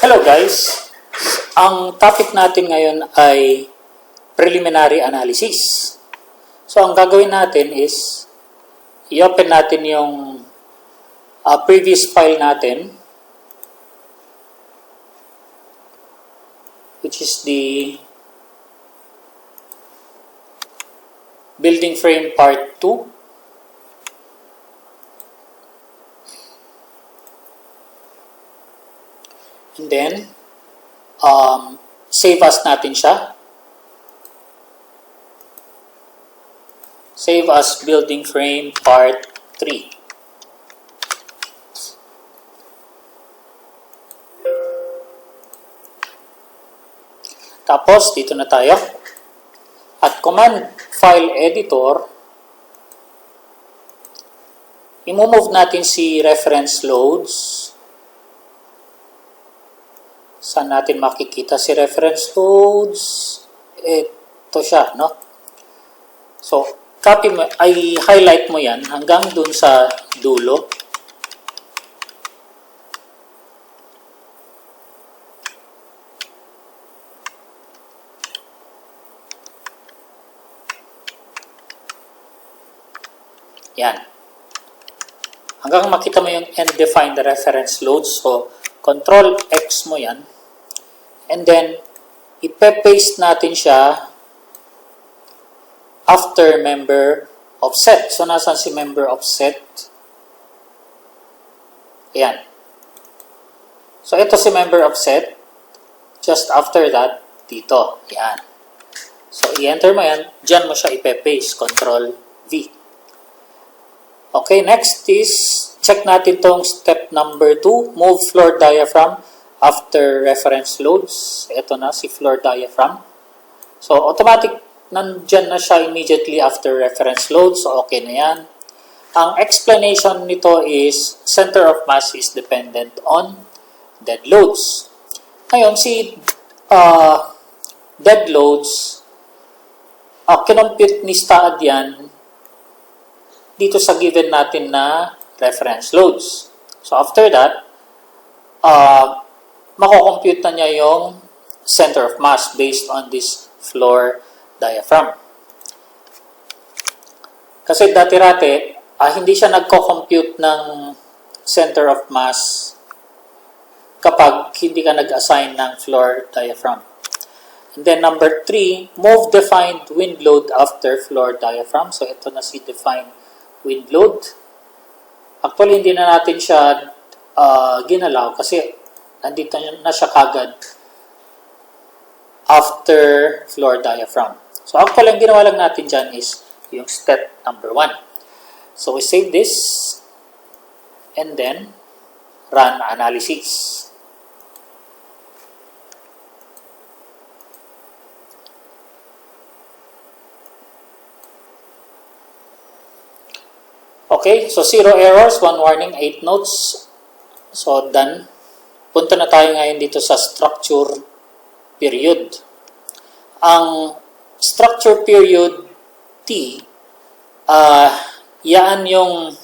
Hello guys! Ang topic natin ngayon ay preliminary analysis. So ang gagawin natin is i-open natin yung previous file natin, which is the building frame part 2. And then, save as natin siya. Save as building frame part 3. Tapos, dito na tayo. At command file editor, i-move natin si reference loads. Saan natin makikita si reference loads? Ito siya, no? So, copy mo, ay highlight mo yan hanggang dun sa dulo. Yan. Hanggang makita mo yung and define the reference loads. So, Control X mo yan. And then, ipe-paste natin siya after member offset. So, nasan si member offset? Ayan. So, ito si member offset. Just after that, dito. Ayan. So, i-enter mo yan. Diyan mo siya ipe-paste. Control V. Okay, next is, check natin tong step number 2. Move floor diaphragm after reference loads. Ito na si floor diaphragm. So, automatic nandyan na siya immediately after reference loads. So, okay na yan. Ang explanation nito is center of mass is dependent on dead loads. Ngayon, si dead loads, kinompute ni STAAD yan dito sa given natin na reference loads. So, after that, mako-compute na niya yung center of mass based on this floor diaphragm. Kasi dati-rate, hindi siya nagko-compute ng center of mass kapag hindi ka nag-assign ng floor diaphragm. And then number 3, move defined wind load after floor diaphragm. So ito na si defined wind load. Actually, hindi na natin siya ginalaw kasi nandito na siya kagad after floor diaphragm. So, actually, ang ginawa lang natin dyan is yung step number 1. So, we save this and then run analysis. Okay, so 0 errors, 1 warning, 8 notes. So, done. Punta na tayo ngayon dito sa structure period. Ang structure period T, yan yung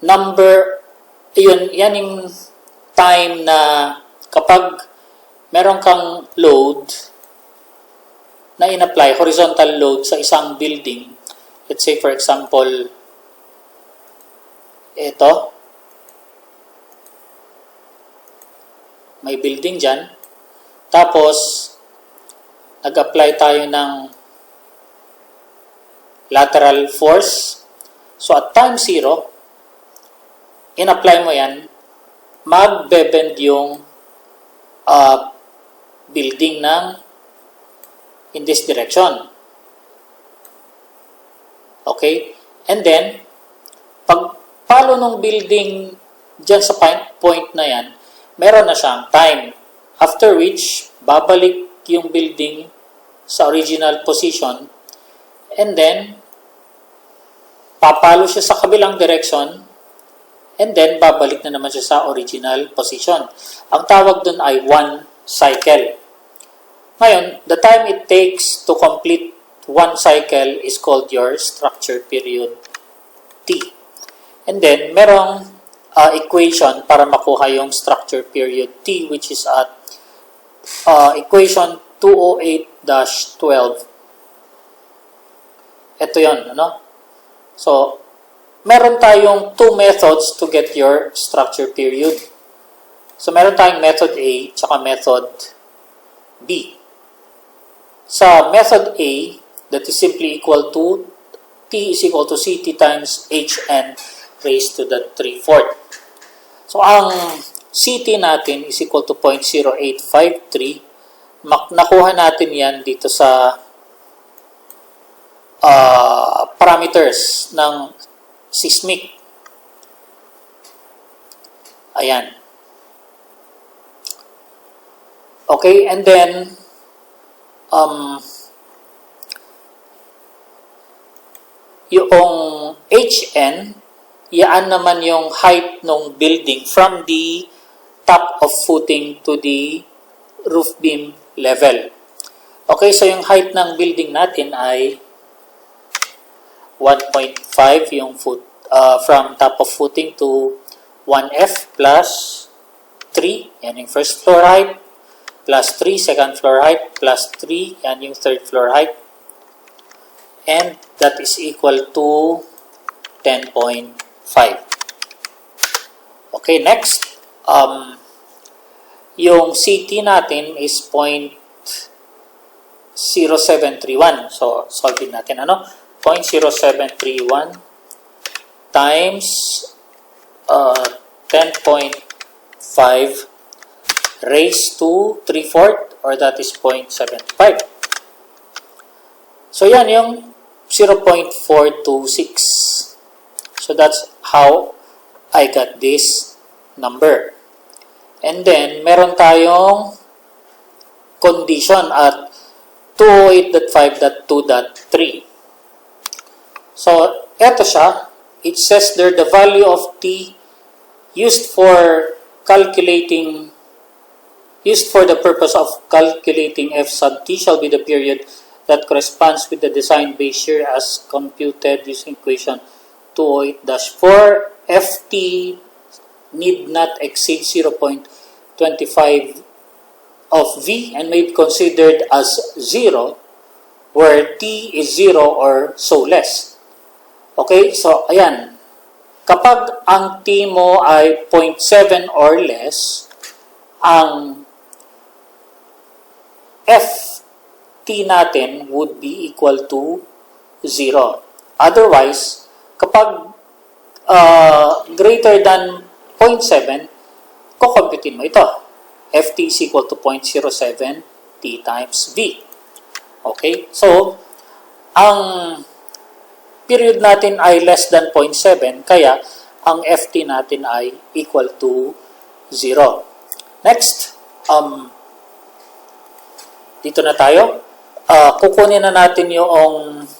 number, yan yung time na kapag meron kang load na in-apply, horizontal load sa isang building. Let's say for example, ito, may building dyan. Tapos, nag-apply tayo ng lateral force. So, at time 0, in-apply mo yan, magbe-bend yung building ng in this direction. Okay? And then, pag palo ng building dyan sa point na yan, meron na siyang time. After which, babalik yung building sa original position and then, papalo siya sa kabilang direction and then, babalik na naman siya sa original position. Ang tawag dun ay 1 cycle. Ngayon, the time it takes to complete 1 cycle is called your structure period T. And then, merong equation para makuha yung structure period T, which is at equation 208-12. Ito yun, ano? So, meron tayong two methods to get your structure period. So, meron tayong method A tsaka method B. Sa method A, that is simply equal to T is equal to CT times HN raised to the 3/4. So, ang CT natin is equal to 0.0853. Nakuha natin yan dito sa parameters ng seismic. Ayan. Okay, and then yung HN, yaan naman yung height ng building from the top of footing to the roof beam level. Okay, so yung height ng building natin ay 1.5 yung from top of footing to 1F plus 3, yan yung first floor height, plus 3 second floor height, plus 3, yan yung third floor height. And that is equal to 10.5. Okay, next, yung CT natin is 0.0731. So, solve natin, ano? 0.0731 times 10.5 raised to 3/4, or that is 0.75. So, yan yung 0.426. So, that's how I got this number. And then, meron tayong condition at 208.5.2.3. So, eto siya. It says there the value of T used for the purpose of calculating F sub T shall be the period that corresponds with the design base shear as computed using equation 208-4. FT need not exceed 0.25 of V and may be considered as 0 where T is 0 or so less. Okay, so ayan. Kapag ang T mo ay 0.7 or less, ang FT natin would be equal to 0. Otherwise, kapag greater than 0.7, kukomputin mo ito. FT is equal to 0.07 T times V. Okay, so ang period natin ay less than 0.7, kaya ang FT natin ay equal to 0. Next, dito na tayo. Kukunin na natin yung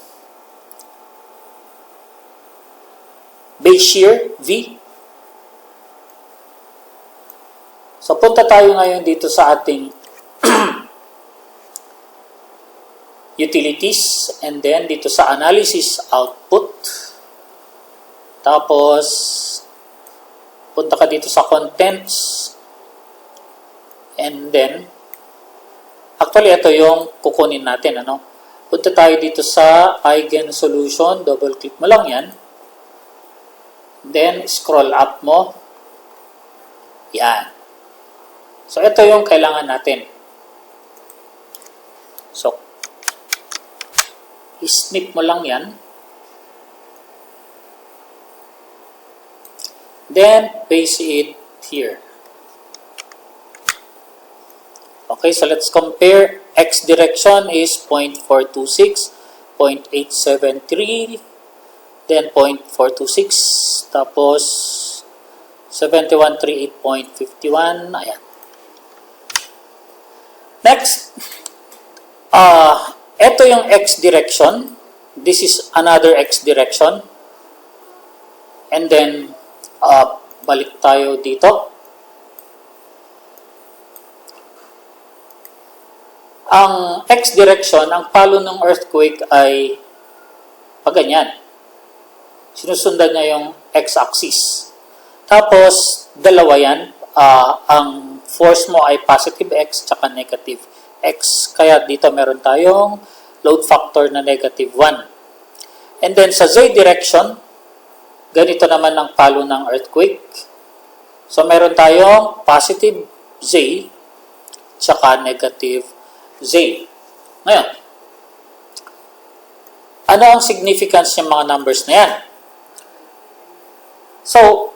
base shear, V. So, punta tayo ngayon dito sa ating utilities, and then dito sa analysis output. Tapos, punta ka dito sa contents. And then, actually, ito yung kukunin natin, ano? Punta tayo dito sa Eigen Solution. Double-click mo lang yan. Then, scroll up mo. Yan. So, ito yung kailangan natin. So, snip mo lang yan. Then, paste it here. Okay, so let's compare. X direction is 0.426, 0.873, then 0.426, tapos 7138.51. Ayan. Next, ito yung X direction. This is another X direction. And then, balik tayo dito. Ang X direction, ang palo ng earthquake ay paganyan. Sinusundan niya yung X-axis. Tapos, dalawa yan. Ang force mo ay positive x tsaka negative x. Kaya dito meron tayong load factor na negative 1. And then sa z direction, ganito naman ang palo ng earthquake. So meron tayong positive z tsaka negative z. Ngayon, ano ang significance ng mga numbers na yan? So,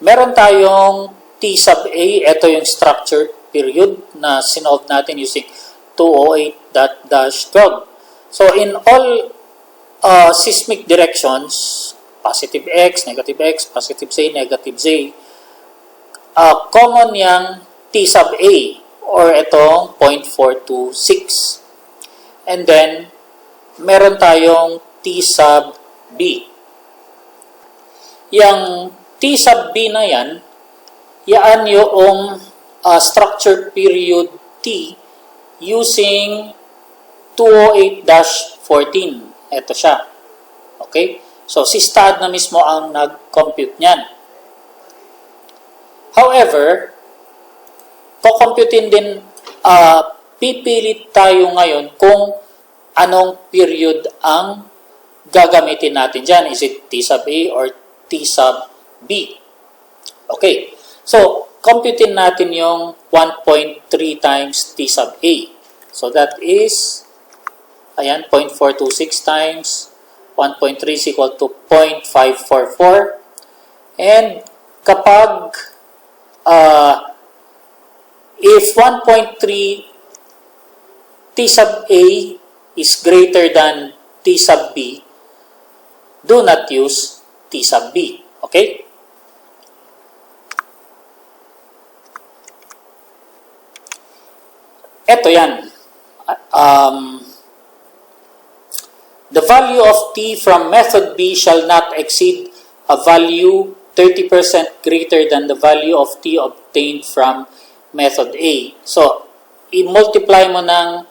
meron tayong T sub A, ito yung structured period na sinolve natin using 208.12. So, in all seismic directions, positive x, positive z, negative z, common yung T sub A or itong 0.426. And then, meron tayong T sub B. Yang T sub B na yan, yaan yung structured period T using 208-14. Ito siya. Okay? So, si STAAD na mismo ang nag-compute niyan. However, kukomputin din, pipilit tayo ngayon kung anong period ang gagamitin natin dyan. Is it T sub A or T sub B? Okay. So, computin natin yung 1.3 times T sub A. So, that is, ayan, 0.426 times 1.3 is equal to 0.544. And kapag if 1.3 T sub A is greater than T sub B, do not use T sub B. Okay? Ito yan. The value of T from method B shall not exceed a value 30% greater than the value of T obtained from method A. So, i-multiply mo ng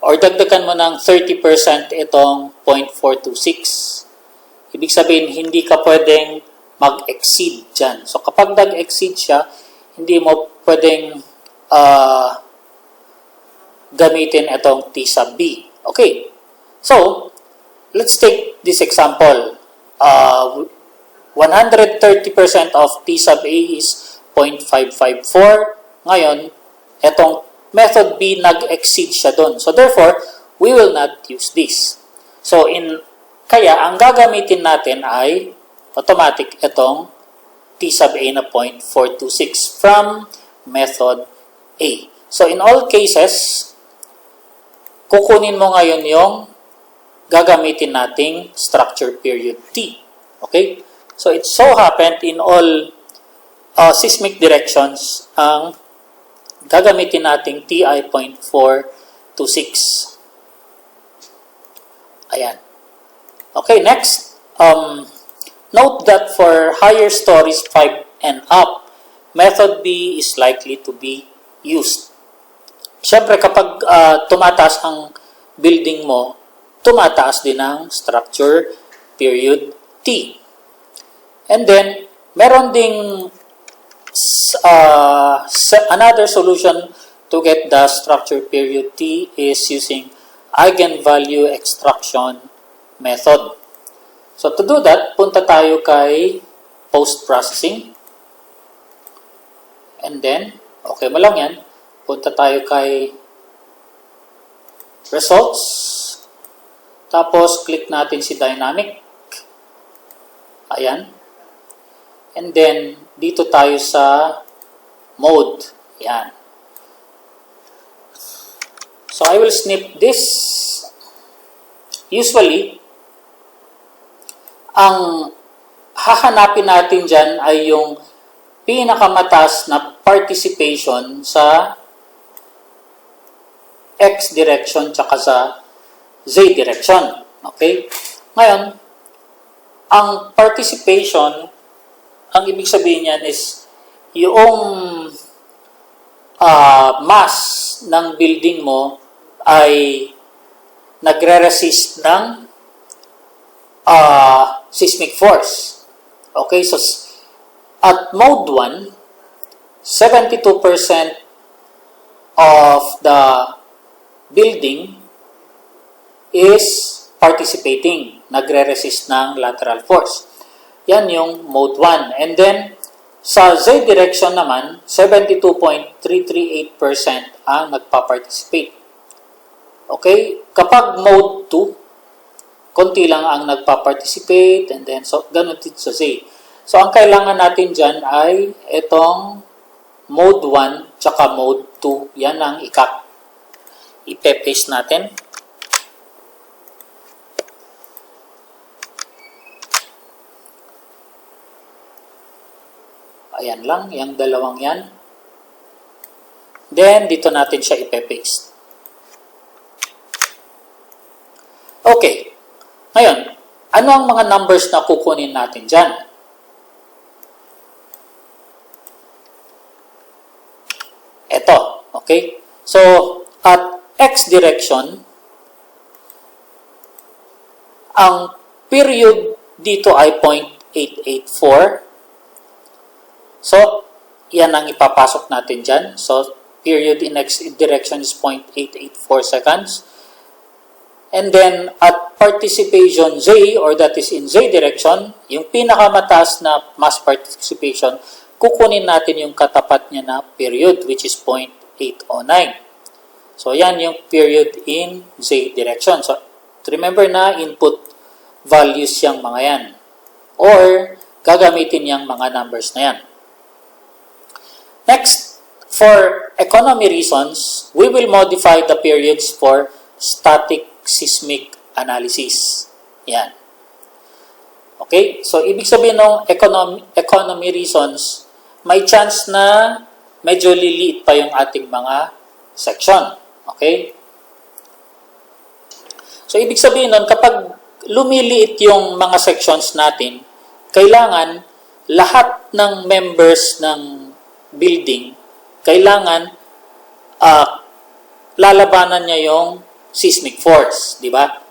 or dagdagan mo ng 30% itong 0.426. Ibig sabihin, hindi ka pwedeng mag-exceed dyan. So, kapag nag-exceed siya, hindi mo pwedeng gamitin itong T sub B. Okay. So, let's take this example. 130% of T sub A is 0.554. Ngayon, itong method B nag-exceed siya doon. So, therefore, we will not use this. So, kaya, ang gagamitin natin ay automatic itong T sub A na 0.426 from method A. So, in all cases, kukunin mo ngayon yung gagamitin nating structure period T. Okay? So, it so happened in all seismic directions, ang gagamitin nating TI 0.426. Ayan. Okay, next. Note that for higher stories 5 and up, method B is likely to be used. Siyempre, kapag tumataas ang building mo, tumataas din ang structure period T. And then, meron ding another solution to get the structure period T is using eigenvalue extraction method. So, to do that, punta tayo kay post-processing. And then, okay mo lang yan. Punta tayo kay results. Tapos, click natin si dynamic. Ayan. And then, dito tayo sa mode. Ayan. So, I will snip this. Usually, ang hahanapin natin dyan ay yung pinakamataas na participation sa X direction tsaka sa Z direction. Okay? Ngayon, ang participation, ang ibig sabihin niyan is yung mass ng building mo ay nagre-resist ng seismic force. Okay, so at mode 1, 72% of the building is participating, nagre-resist ng lateral force. Yan yung mode 1. And then, sa Z direction naman, 72.338% ang nagpa-participate. Okay? Kapag mode 2, konti lang ang nagpa-participate, and then, so, ganun din sa Z. So, ang kailangan natin dyan ay itong mode 1 tsaka mode 2. Yan ang ipe-paste natin. Ayan lang, yung dalawang yan. Then, dito natin siya ipe-paste. Okay. Ngayon, ano ang mga numbers na kukunin natin dyan? Ito. Okay? So, at X direction, ang period dito ay 0.884. So, yan ang ipapasok natin dyan. So, period in X direction is 0.884 seconds. And then, at participation Z, or that is in Z direction, yung pinakamataas na mass participation, kukunin natin yung katapat niya na period, which is 0.809. So, yan yung period in Z direction. So, remember na input values yung mga yan. Or, gagamitin yung mga numbers na yan. Next, for economy reasons, we will modify the periods for static seismic analysis. Yan. Okay? So, ibig sabihin ng economy reasons, may chance na medyo liliit pa yung ating mga section. Okay? So, ibig sabihin nun, kapag lumiliit yung mga sections natin, kailangan lahat ng members ng building, kailangan lalabanan niya yung seismic force, di ba?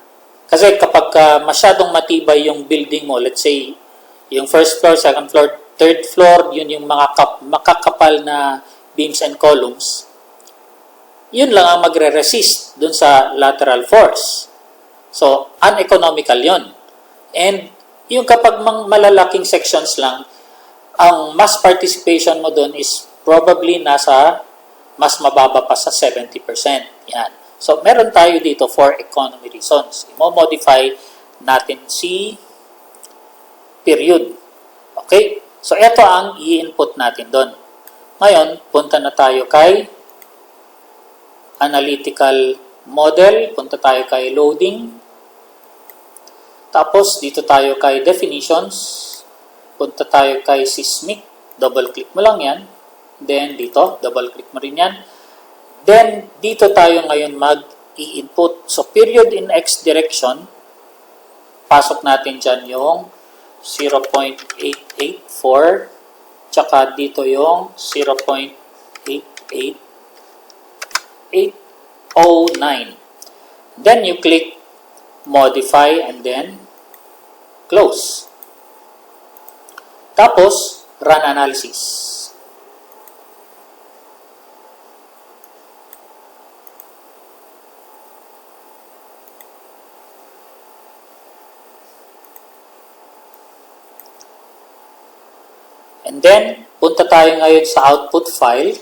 Kasi kapag masyadong matibay yung building mo, let's say, yung first floor, second floor, third floor, yun yung mga makakapal na beams and columns, yun lang ang magre-resist dun sa lateral force. So, uneconomical yun. And yung kapag malalaking sections lang, ang mass participation mo doon is probably nasa mas mababa pa sa 70%. Yan. So, meron tayo dito for economy reasons. I-modify natin si period. Okay? So, ito ang i-input natin doon. Ngayon, punta na tayo kay analytical model. Punta tayo kay loading. Tapos, dito tayo kay definitions. Punta tayo kay seismic, double-click mo lang yan. Then, dito, double-click mo rin yan. Then, dito tayo ngayon mag-i-input. So, period in X direction, pasok natin dyan yung 0.884, tsaka dito yung 0.88809. Then, you click modify and then close. Tapos, run analysis. And then, punta tayo ngayon sa output file.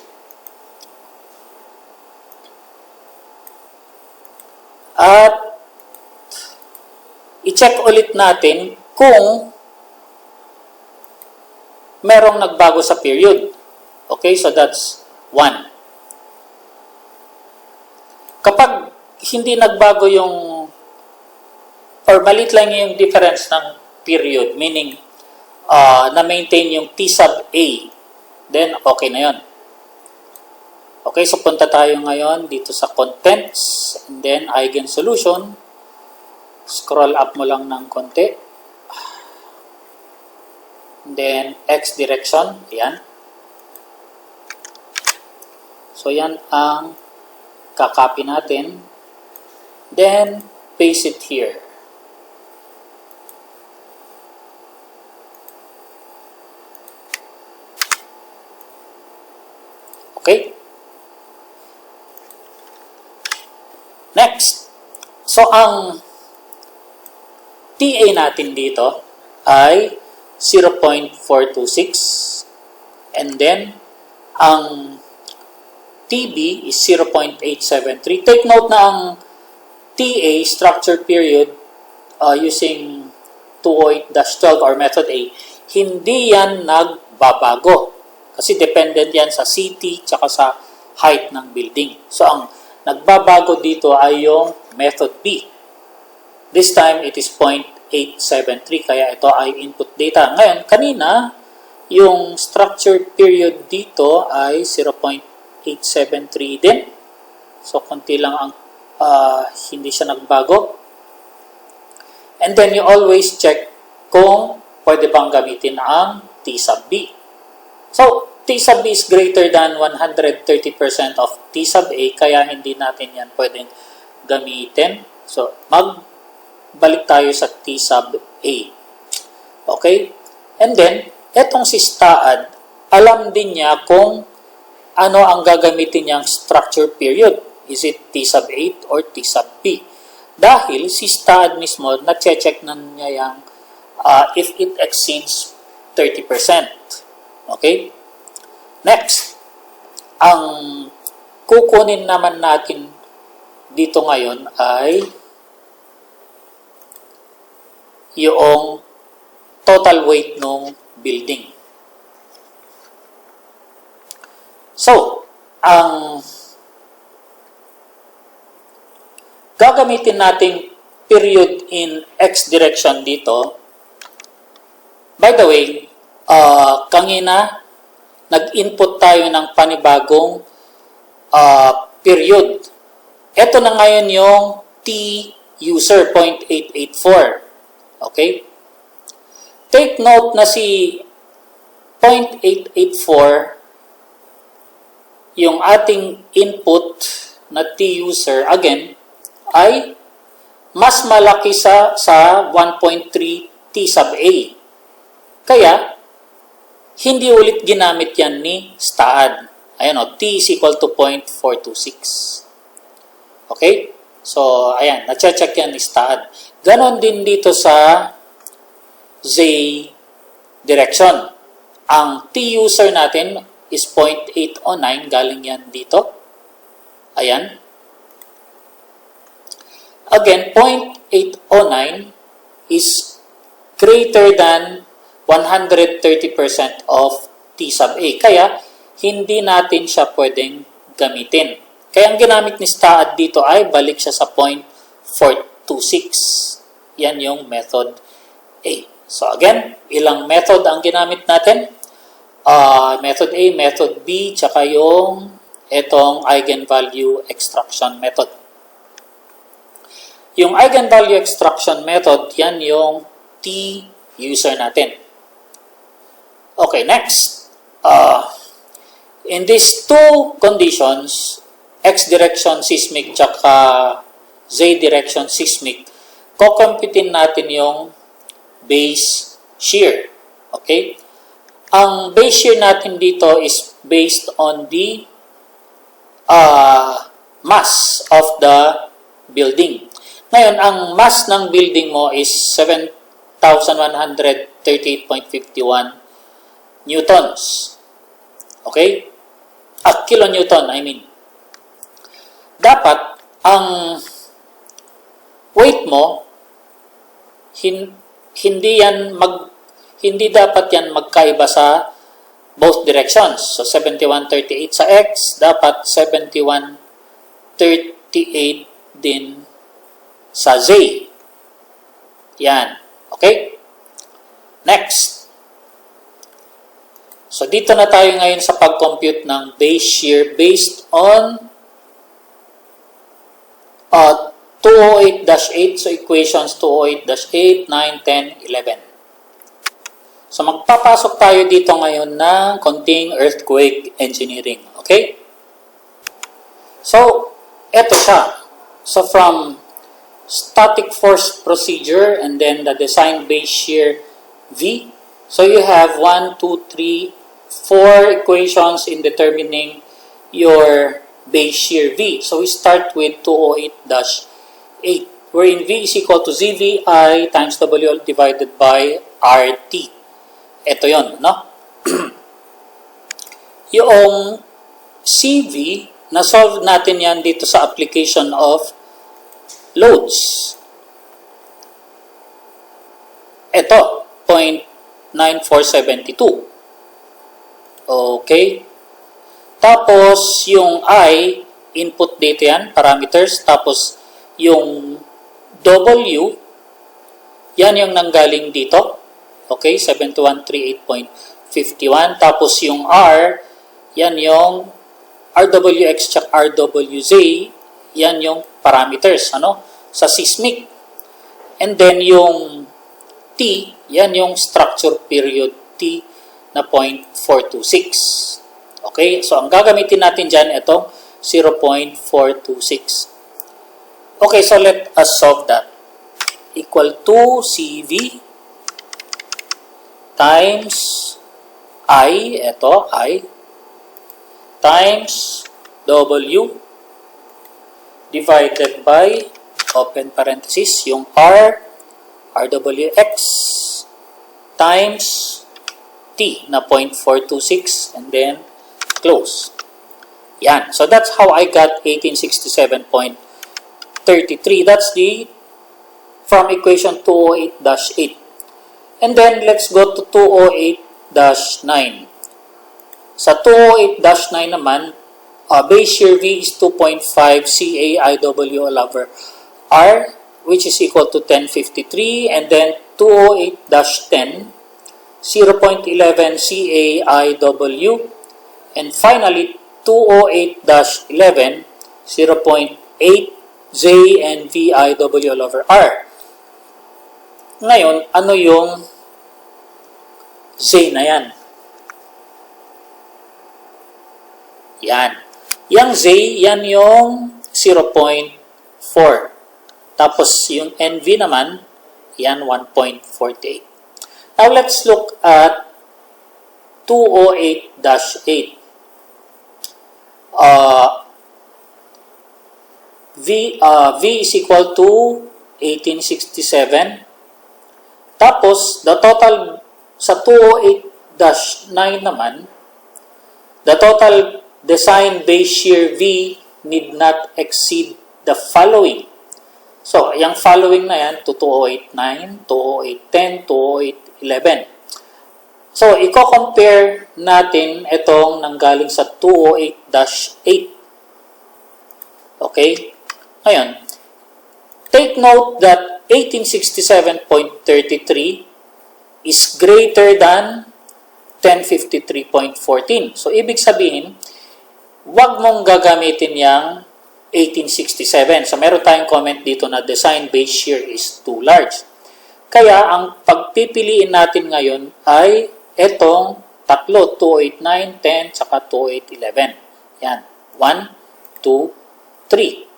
At, i-check ulit natin kung merong nagbago sa period. Okay, so that's 1. Kapag hindi nagbago yung, or malit lang yung difference ng period, meaning na-maintain yung T sub A, then okay na yun. Okay, so punta tayo ngayon dito sa contents, and then eigensolution. Scroll up mo lang ng konti. Then, X direction. Yan. So, yan ang kakopy natin. Then, paste it here. Okay? Next. So, ang TA natin dito ay 0.426 and then ang TB is 0.873. Take note na ang TA, structure period, using 208-12 or method A, hindi yan nagbabago. Kasi dependent yan sa CT tsaka sa height ng building. So, ang nagbabago dito ay yung method B. This time, it is 0.873, kaya ito ay input data. Ngayon, kanina, yung structure period dito ay 0.873 din. So, konti lang ang hindi siya nagbago. And then, you always check kung pwede bang gamitin ang T sub B. So, T sub B is greater than 130% of T sub A, kaya hindi natin yan pwedeng gamitin. So, magbalik tayo sa T sub A. Okay? And then, etong si STAAD, alam din niya kung ano ang gagamitin niyang structure period. Is it T sub 8 or T sub B? Dahil si STAAD mismo, na-check na niya yung if it exceeds 30%. Okay? Next, ang kukunin naman natin dito ngayon ay yung total weight ng building. So, ang gagamitin nating period in X direction dito, by the way, kanina, nag-input tayo ng panibagong period. Ito na ngayon yung T-user, 0.884. Okay? Take note na si 0.884, yung ating input na T-user, again, ay mas malaki sa 1.3 T sub A. Kaya, hindi ulit ginamit yan ni STAAD. Ayan o, T is equal to 0.426. Okay? So, ayan, na-check yan ni STAAD. Ganon din dito sa Z direction. Ang T-user natin is 0.809. Galing yan dito. Ayan. Again, 0.809 is greater than 130% of T sub A. Kaya, hindi natin siya pwedeng gamitin. Kaya ang ginamit ni STAAD dito ay balik siya sa 0.426. Yan yung method A. So again, ilang method ang ginamit natin? Method A, method B, tsaka yung itong eigenvalue extraction method. Yung eigenvalue extraction method, yan yung T-user natin. Okay, next. In these two conditions, X direction seismic tsaka Z direction seismic, kukumpitin natin yung base shear. Okay? Ang base shear natin dito is based on the mass of the building. Ngayon, ang mass ng building mo is 7,138.51 newtons. Okay? Kilonewton, I mean. Dapat, ang weight mo, hindi dapat yan magkaiba sa both directions. So, 7138 sa X, dapat 7138 din sa Z. Yan. Okay? Next. So, dito na tayo ngayon sa pag-compute ng base shear based on 208-8. So, equations 208-8, 9, 10, 11. So, magpapasok tayo dito ngayon ng konting earthquake engineering. Okay? So, eto siya. So, from static force procedure and then the design base shear V. So, you have 1, 2, 3, 4 equations in determining your base shear V. So we start with 208-8, wherein V is equal to ZVI times WL divided by RT. Ito yon, no? Yung CV, na-solve natin yan dito sa application of loads. Ito, 0.9472. Okay? Tapos, yung I, input dito yan, parameters. Tapos, yung W, yan yung nanggaling dito. Okay? 7138.51. Tapos, yung R, yan yung RWX at RWZ, yan yung parameters, ano? Sa seismic. And then, yung T, yan yung structure period T na 0.426. Okay? So, ang gagamitin natin dyan, itong 0.426. Okay, so let us solve that. Equal to CV times I, ito, I, times W divided by, open parenthesis, yung R, RWX, times T na 0.426, and then close. Yan. So that's how I got 1867.33. That's the from equation 208-8. And then let's go to 208-9. Sa 208-9 naman, base shear V is 2.5 CAIW all over R, which is equal to 1053, and then 208-10, 0.11 CAIW, and finally 208-11, 0.8 J and VIW all over R. Ngayon, ano yung Z na yan? Yan. Yang Z, yan yung 0.4. Tapos yung NV naman, yan 1.48. Now let's look at 208-8. V is equal to 1867. Tapos, the total sa 208-9 naman, the total design base shear V need not exceed the following. So, yung following na yan, 208-9, 208-10, 208-11. So, i-compare natin itong nanggaling sa 208-8. Okay? Ngayon, take note that 1867.33 is greater than 1053.14. So, ibig sabihin, wag mong gagamitin yung 1867. So, meron tayong comment dito na design base shear is too large. Kaya, ang pagpipiliin natin ngayon ay etong tatlo, 208-9, 10, saka 208-11. Yan. 1, 2, 3.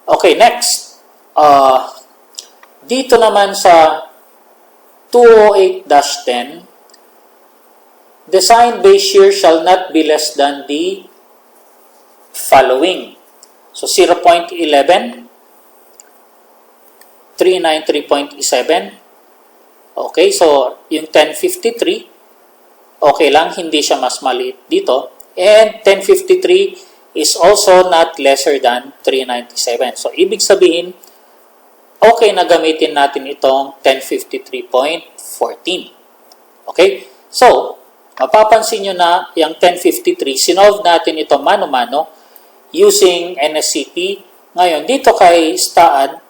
Okay, next. Dito naman sa 208-10, design base shear shall not be less than the following. So, 0.11, 393.7. Okay, so, yung 1053, okay lang, hindi siya mas maliit dito. And 1053 is also not lesser than 397. So, ibig sabihin, okay na gamitin natin itong 1053.14. Okay? So, mapapansin nyo na yung 1053, sinolve natin ito mano-mano using NSCP. Ngayon, dito kay STAAD,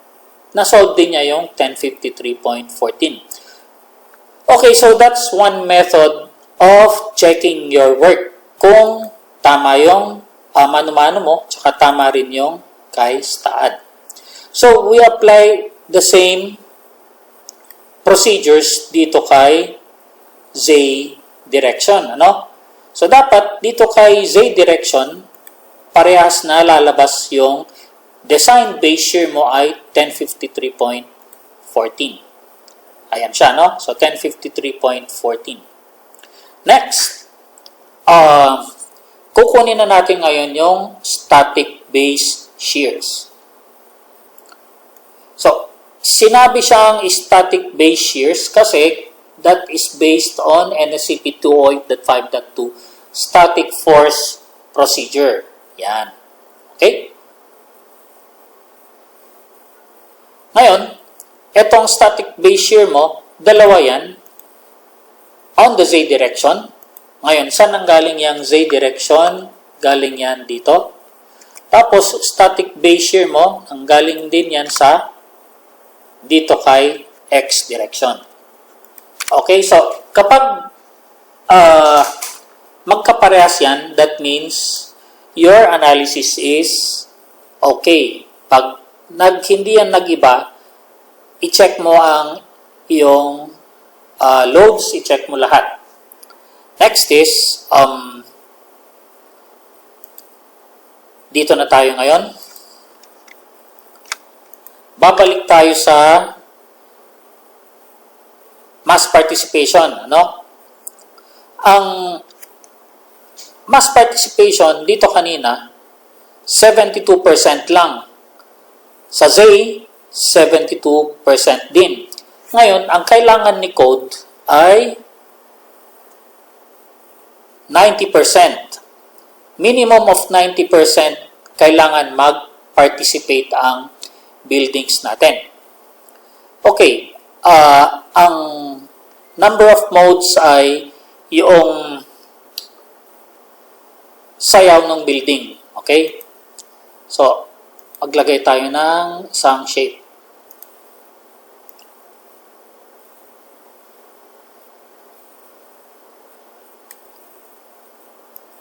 na-solve din niya yung 1053.14. Okay, so that's one method of checking your work. Kung tama yung mano-mano mo, tsaka tama rin yung kay STAAD. So, we apply the same procedures dito kay Z direction. Ano? So, dapat dito kay Z direction, parehas na lalabas yung design base shear mo ay 1053.14. Ayan siya, no? So, 1053.14. Next, kukunin na natin ngayon yung static base shears. So, sinabi siyang static base shears kasi that is based on NSCP 208.5.2 static force procedure. Yan. Okay? Ngayon, etong static base shear mo, dalawa yan on the Z direction. Ngayon, saan ang galing yung Z direction? Galing yan dito. Tapos, static base shear mo, ang galing din yan sa dito kay X direction. Okay, so kapag magkaparehas yan, that means your analysis is okay. Pag hindi yan nag-iba, i-check mo ang iyong loads, i-check mo lahat. Next is, dito na tayo ngayon. Babalik tayo sa mass participation. Ano? Ang mass participation dito kanina, 72% lang. Sa Z, 72% din. Ngayon, ang kailangan ni code ay 90%. Minimum of 90% kailangan mag-participate ang buildings natin. Okay, ang number of modes ay yung sayaw ng building. Okay? So, maglagay tayo ng isang shape.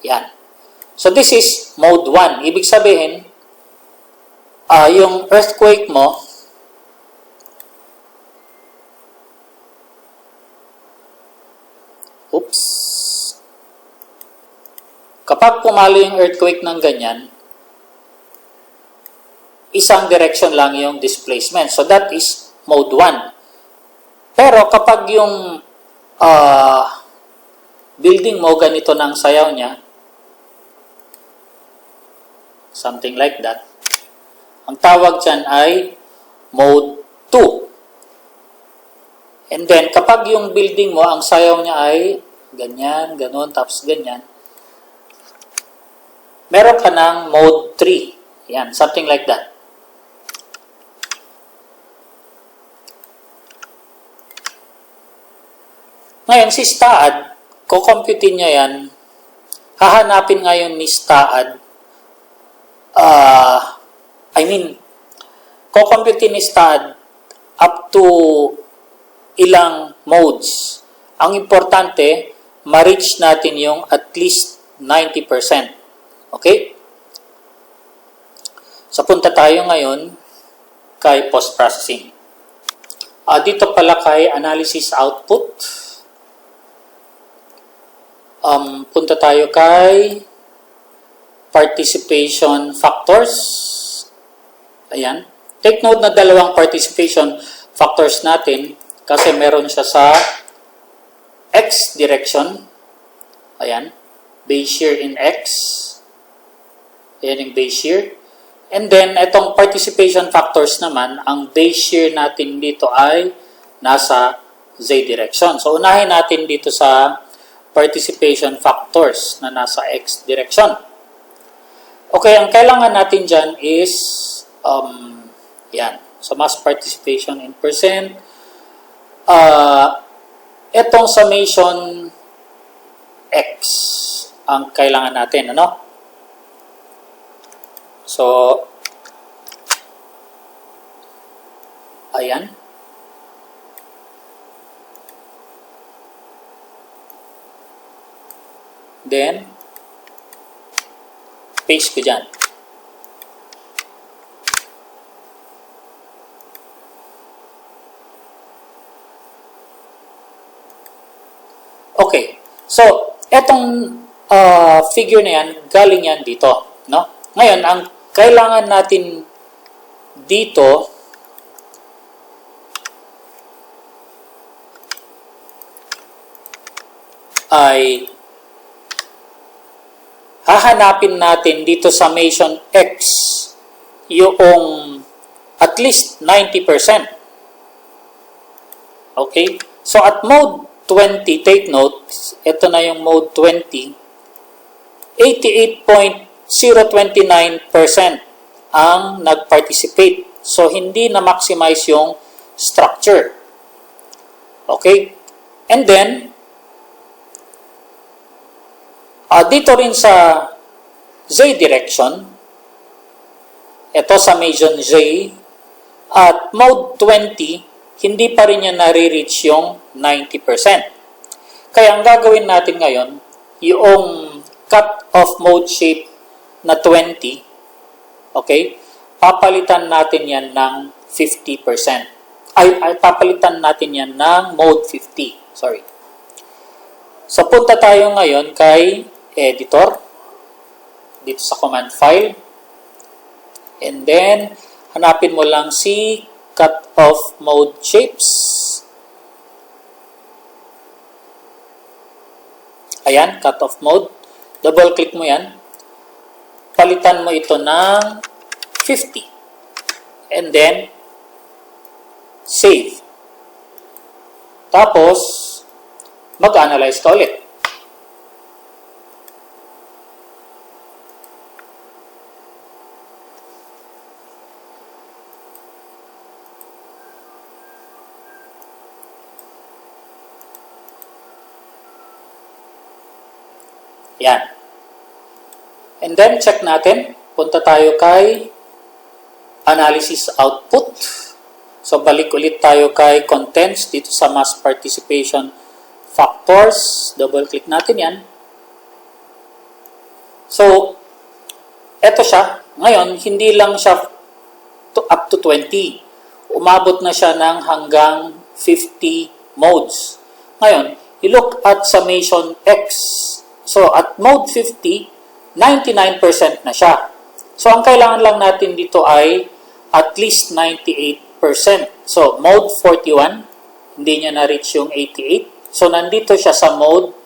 Yan. So, this is mode 1. Ibig sabihin, yung earthquake mo, kapag pumalo yung earthquake ng ganyan, isang direction lang yung displacement. So, that is mode 1. Pero kapag yung building mo, ganito ng sayaw niya, something like that, ang tawag dyan ay mode 2. And then, kapag yung building mo, ang sayaw niya ay ganyan, ganun, tapos ganyan, meron ka ng mode 3. Yan, something like that. Ngayon, si STAAD, kukomputin niya yan, hahanapin ngayon ni STAAD, kukomputin ni STAAD up to ilang modes. Ang importante, ma-reach natin yung at least 90%. Okay? So, punta tayo ngayon kay post-processing. Dito pala kay analysis output. Punta tayo kay participation factors. Ayan. Take note na dalawang participation factors natin kasi meron siya sa X direction. Ayan. Base shear in X. Ayan yung base shear. And then, itong participation factors naman, ang base shear natin dito ay nasa Z direction. So, unahin natin dito sa participation factors na nasa X direction. Okay, ang kailangan natin dyan is, yan. So, mass participation in percent. Itong summation X ang kailangan natin, ano? So, ayan. Then, paste ko dyan. Okay. So, etong figure na yan, galing yan dito. No? Ngayon, ang kailangan natin dito ay hahanapin natin dito sa summation X yung at least 90%. Okay? So at mode 20, take note, ito na yung mode 20, 88.029% ang nag-participate. So hindi na maximize yung structure. Okay? And then, dito rin sa Z direction, ito sa summation Z, at mode 20, hindi pa rin niya nare-reach yung 90%. Kaya ang gagawin natin ngayon, yung cut-off mode shape na 20, okay, papalitan natin yan ng 50%. Ay papalitan natin yan ng mode 50. Sorry. So, punta tayo ngayon kay editor, dito sa command file, and then, hanapin mo lang si cut-off mode shapes. Ayan, cut-off mode. Double-click mo yan. Palitan mo ito ng 50. And then, save. Tapos, mag-analyze ka ulit. Yan. And then, check natin. Punta tayo kay analysis output. So, balik ulit tayo kay contents dito sa mass participation factors. Double-click natin yan. So, eto siya. Ngayon, hindi lang siya up to 20. Umabot na siya ng hanggang 50 modes. Ngayon, you look at summation X. So, at mode 50, 99% na siya. So, ang kailangan lang natin dito ay at least 98%. So, mode 41, hindi niya na-reach yung 88. So, nandito siya sa mode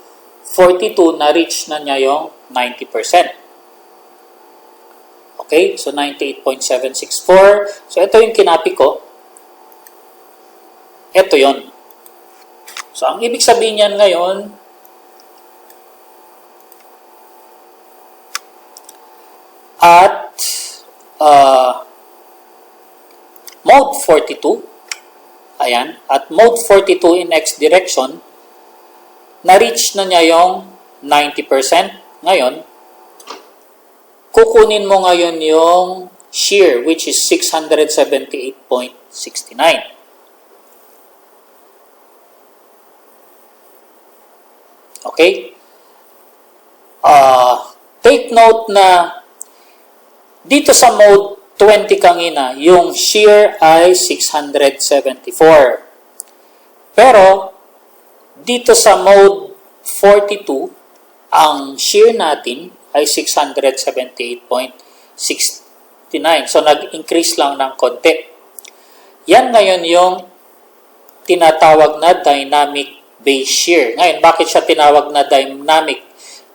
42, na-reach na niya yung 90%. Okay? So, 98.764. So, ito yung kinapi ko. Ito yon. So, ang ibig sabihin niyan ngayon, at mode 42, ayan, at mode 42 in X direction, na-reach na niya yung 90%. Ngayon, kukunin mo ngayon yung shear, which is 678.69. Okay? Take note na dito sa mode 20 kanina, yung shear ay 674. Pero, dito sa mode 42, ang shear natin ay 678.69. So, nag-increase lang ng konti. Yan ngayon yung tinatawag na dynamic base shear. Ngayon, bakit siya tinawag na dynamic?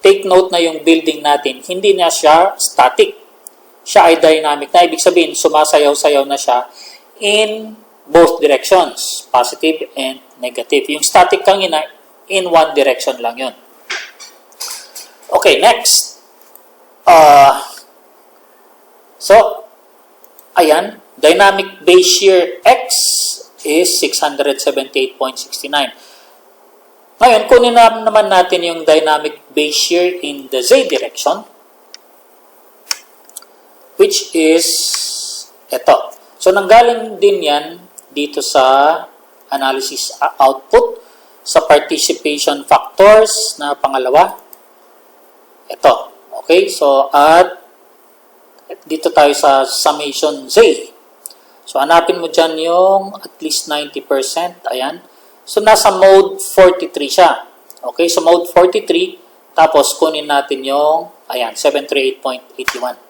Take note na yung building natin, hindi na siya static. Siya ay dynamic na. Ibig sabihin, sumasayaw-sayaw na siya in both directions, positive and negative. Yung static kanina, in one direction lang yun. Okay, next. So, ayan, dynamic base shear X is 678.69. Ngayon, kunin naman natin yung dynamic base shear in the Z direction, which is ito. So, nanggaling din yan dito sa analysis output, sa participation factors na pangalawa. Ito. Okay? So, at dito tayo sa summation Z. So, hanapin mo dyan yung at least 90%. Ayan. So, nasa mode 43 siya. Okay? So, mode 43. Tapos, kunin natin yung, ayan, 738.81.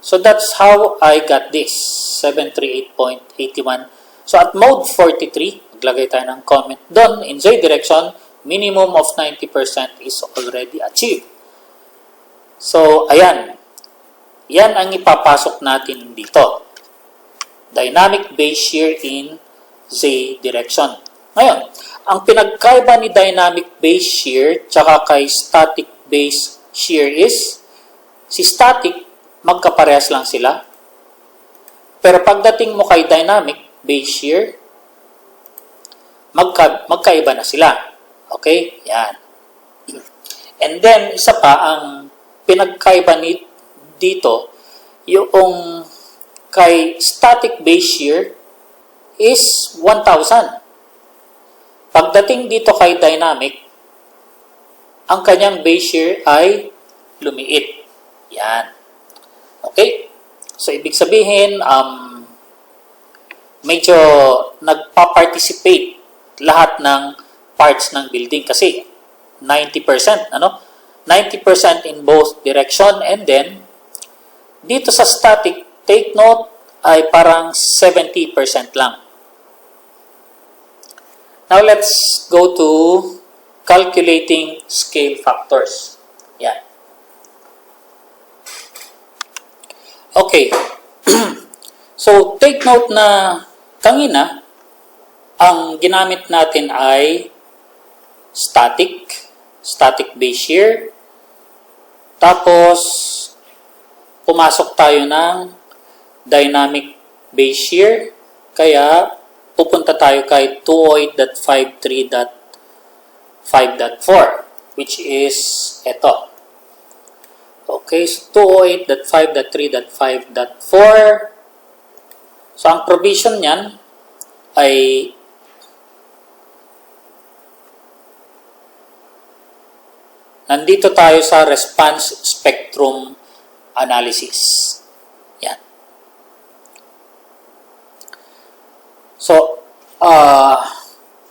So, that's how I got this, 738.81. So, at mode 43, maglagay tayo ng comment doon, in Z direction, minimum of 90% is already achieved. So, ayan. Yan ang ipapasok natin dito. Dynamic base shear in Z direction. Ngayon, ang pinagkaiba ni dynamic base shear tsaka kay static base shear is, si static, magkaparehas lang sila. Pero pagdating mo kay dynamic base shear, magkaiba na sila. Okay? Yan. And then, isa pa, ang pinagkaiba dito, yung kay static base shear is 1,000. Pagdating dito kay dynamic, ang kanyang base shear ay lumiit. Yan. Okay? So, ibig sabihin, medyo nagpa-participate lahat ng parts ng building kasi 90%, 90% in both direction, and then dito sa static, take note, ay parang 70% lang. Now, let's go to calculating scale factors. Yan. Okay. So, take note na kanina, ang ginamit natin ay static base shear. Tapos, pumasok tayo ng dynamic base shear. Kaya, pupunta tayo kay 208.53.5.4, which is ito. Okay, so 208.5.3.5.4. So, ang provision niyan ay nandito tayo sa response spectrum analysis. Yan. So,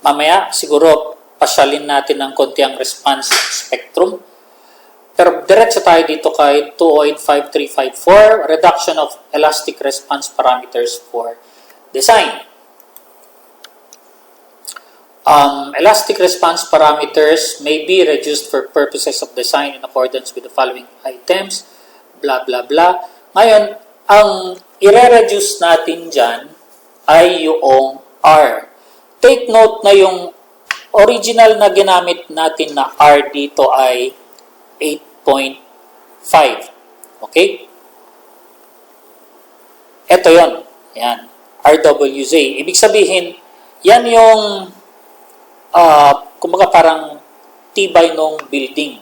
mamaya siguro pasyalin natin ng konti ang response spectrum. Pero diretso tayo dito kay 208.53.5.4, reduction of elastic response parameters for design. Elastic response parameters may be reduced for purposes of design in accordance with the following items, blah, blah, blah. Ngayon, ang i-reduce natin dyan ay yung R. Take note na yung original na ginamit natin na R dito ay 8.5. Okay? Ito yon. Yan. RWZ. Ibig sabihin, yan yung kumbaga parang tibay ng building.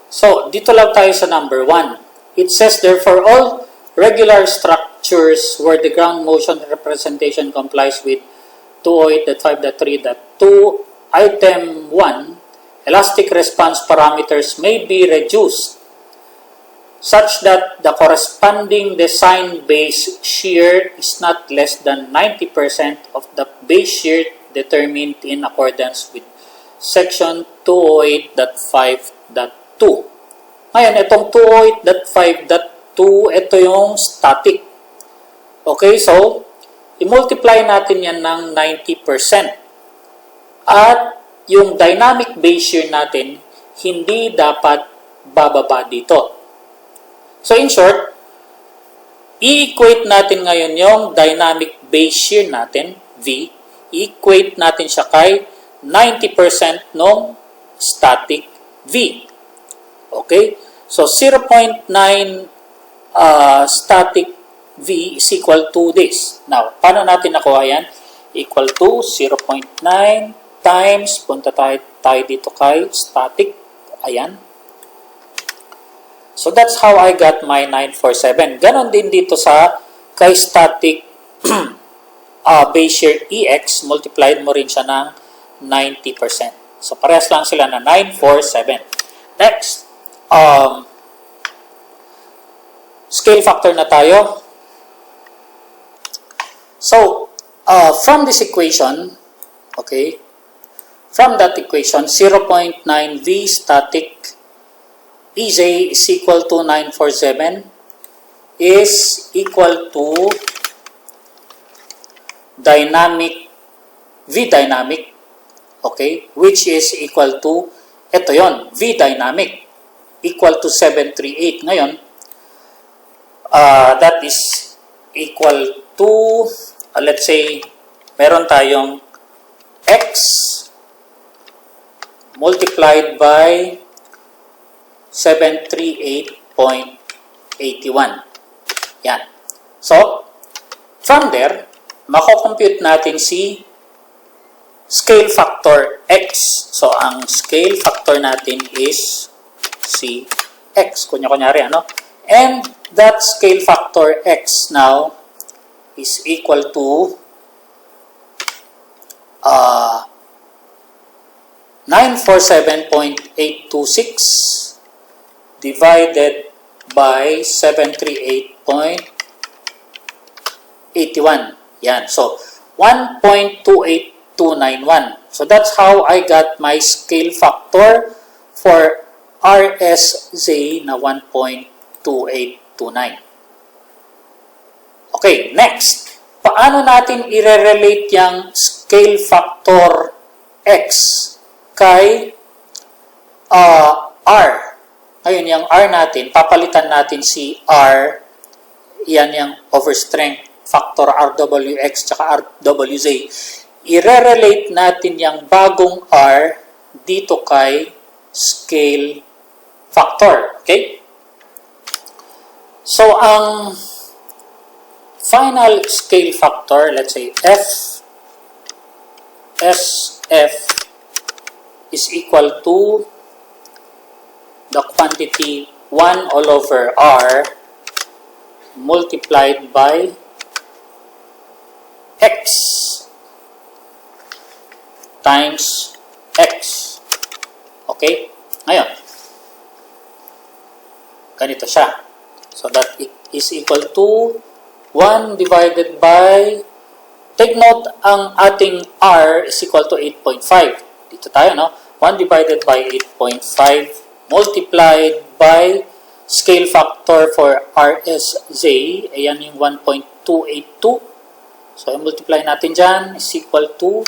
So, dito lang tayo sa number 1. It says, therefore, all regular structures where the ground motion representation complies with 208.5.3.2, item 1, elastic response parameters may be reduced such that the corresponding design base shear is not less than 90% of the base shear determined in accordance with section 208.5.2. Ngayon, itong 208.5.2, ito yung static. Okay, so, i-multiply natin yan ng 90%. At yung dynamic base shear natin, hindi dapat bababa dito. So, in short, i-equate natin ngayon yung dynamic base shear natin, V, i-equate natin siya kay 90% ng static V. Okay? So, 0.9 static V is equal to this. Now, paano natin nakuha yan? Equal to 0.9 times, punta tayo dito kay static. Ayan. So, that's how I got my 947. Ganon din dito sa kay static base shear EX, multiplied mo rin siya ng 90%. So, parehas lang sila na 947. Next, scale factor na tayo. So, from this equation, okay, from that equation, 0.9 V static EJ is equal to 947 is equal to dynamic V dynamic. Okay? Which is equal to, ito yon, V dynamic equal to 738. Ngayon, that is equal to, let's say, meron tayong X multiplied by 738.81. Yan. So, from there, mako-compute natin si scale factor X. So, ang scale factor natin is si X. Kunya-kunyari, ano? And that scale factor X now is equal to 947.826 divided by 738.81. Yan. So, 1.28291. So, that's how I got my scale factor for RSZ na 1.2829. Okay, next. Paano natin i-relate yung scale factor X kay R? Ngayon, yung R natin, papalitan natin si R, yan yung overstrength factor RWX tsaka RWZ. I-relate natin yung bagong R dito kay scale factor. Okay? So, ang final scale factor, let's say SF is equal to the quantity 1 all over R multiplied by X times X. Okay? Ngayon, ganito siya. So that is equal to 1 divided by, take note, ang ating R is equal to 8.5. Dito tayo, no? 1 divided by 8.5 multiplied by scale factor for RSZ, ayan yung 1.282. So, i-multiply natin dyan is equal to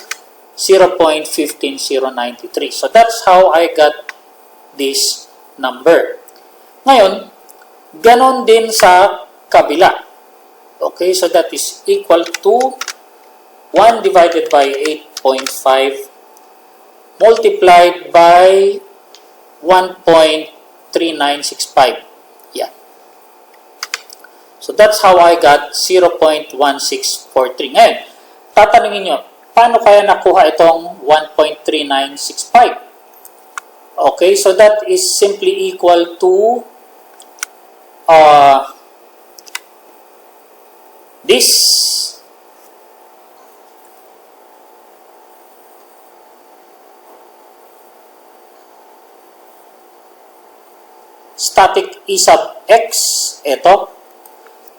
0.15093. So, that's how I got this number. Ngayon, ganon din sa kabila. Okay, so that is equal to 1 divided by 8.5 multiplied by 1.3965. Yeah. So that's how I got 0.1643. Ngayon, tatanungin nyo, paano kaya nakuha itong 1.3965? Okay, so that is simply equal to this static E sub X, ito,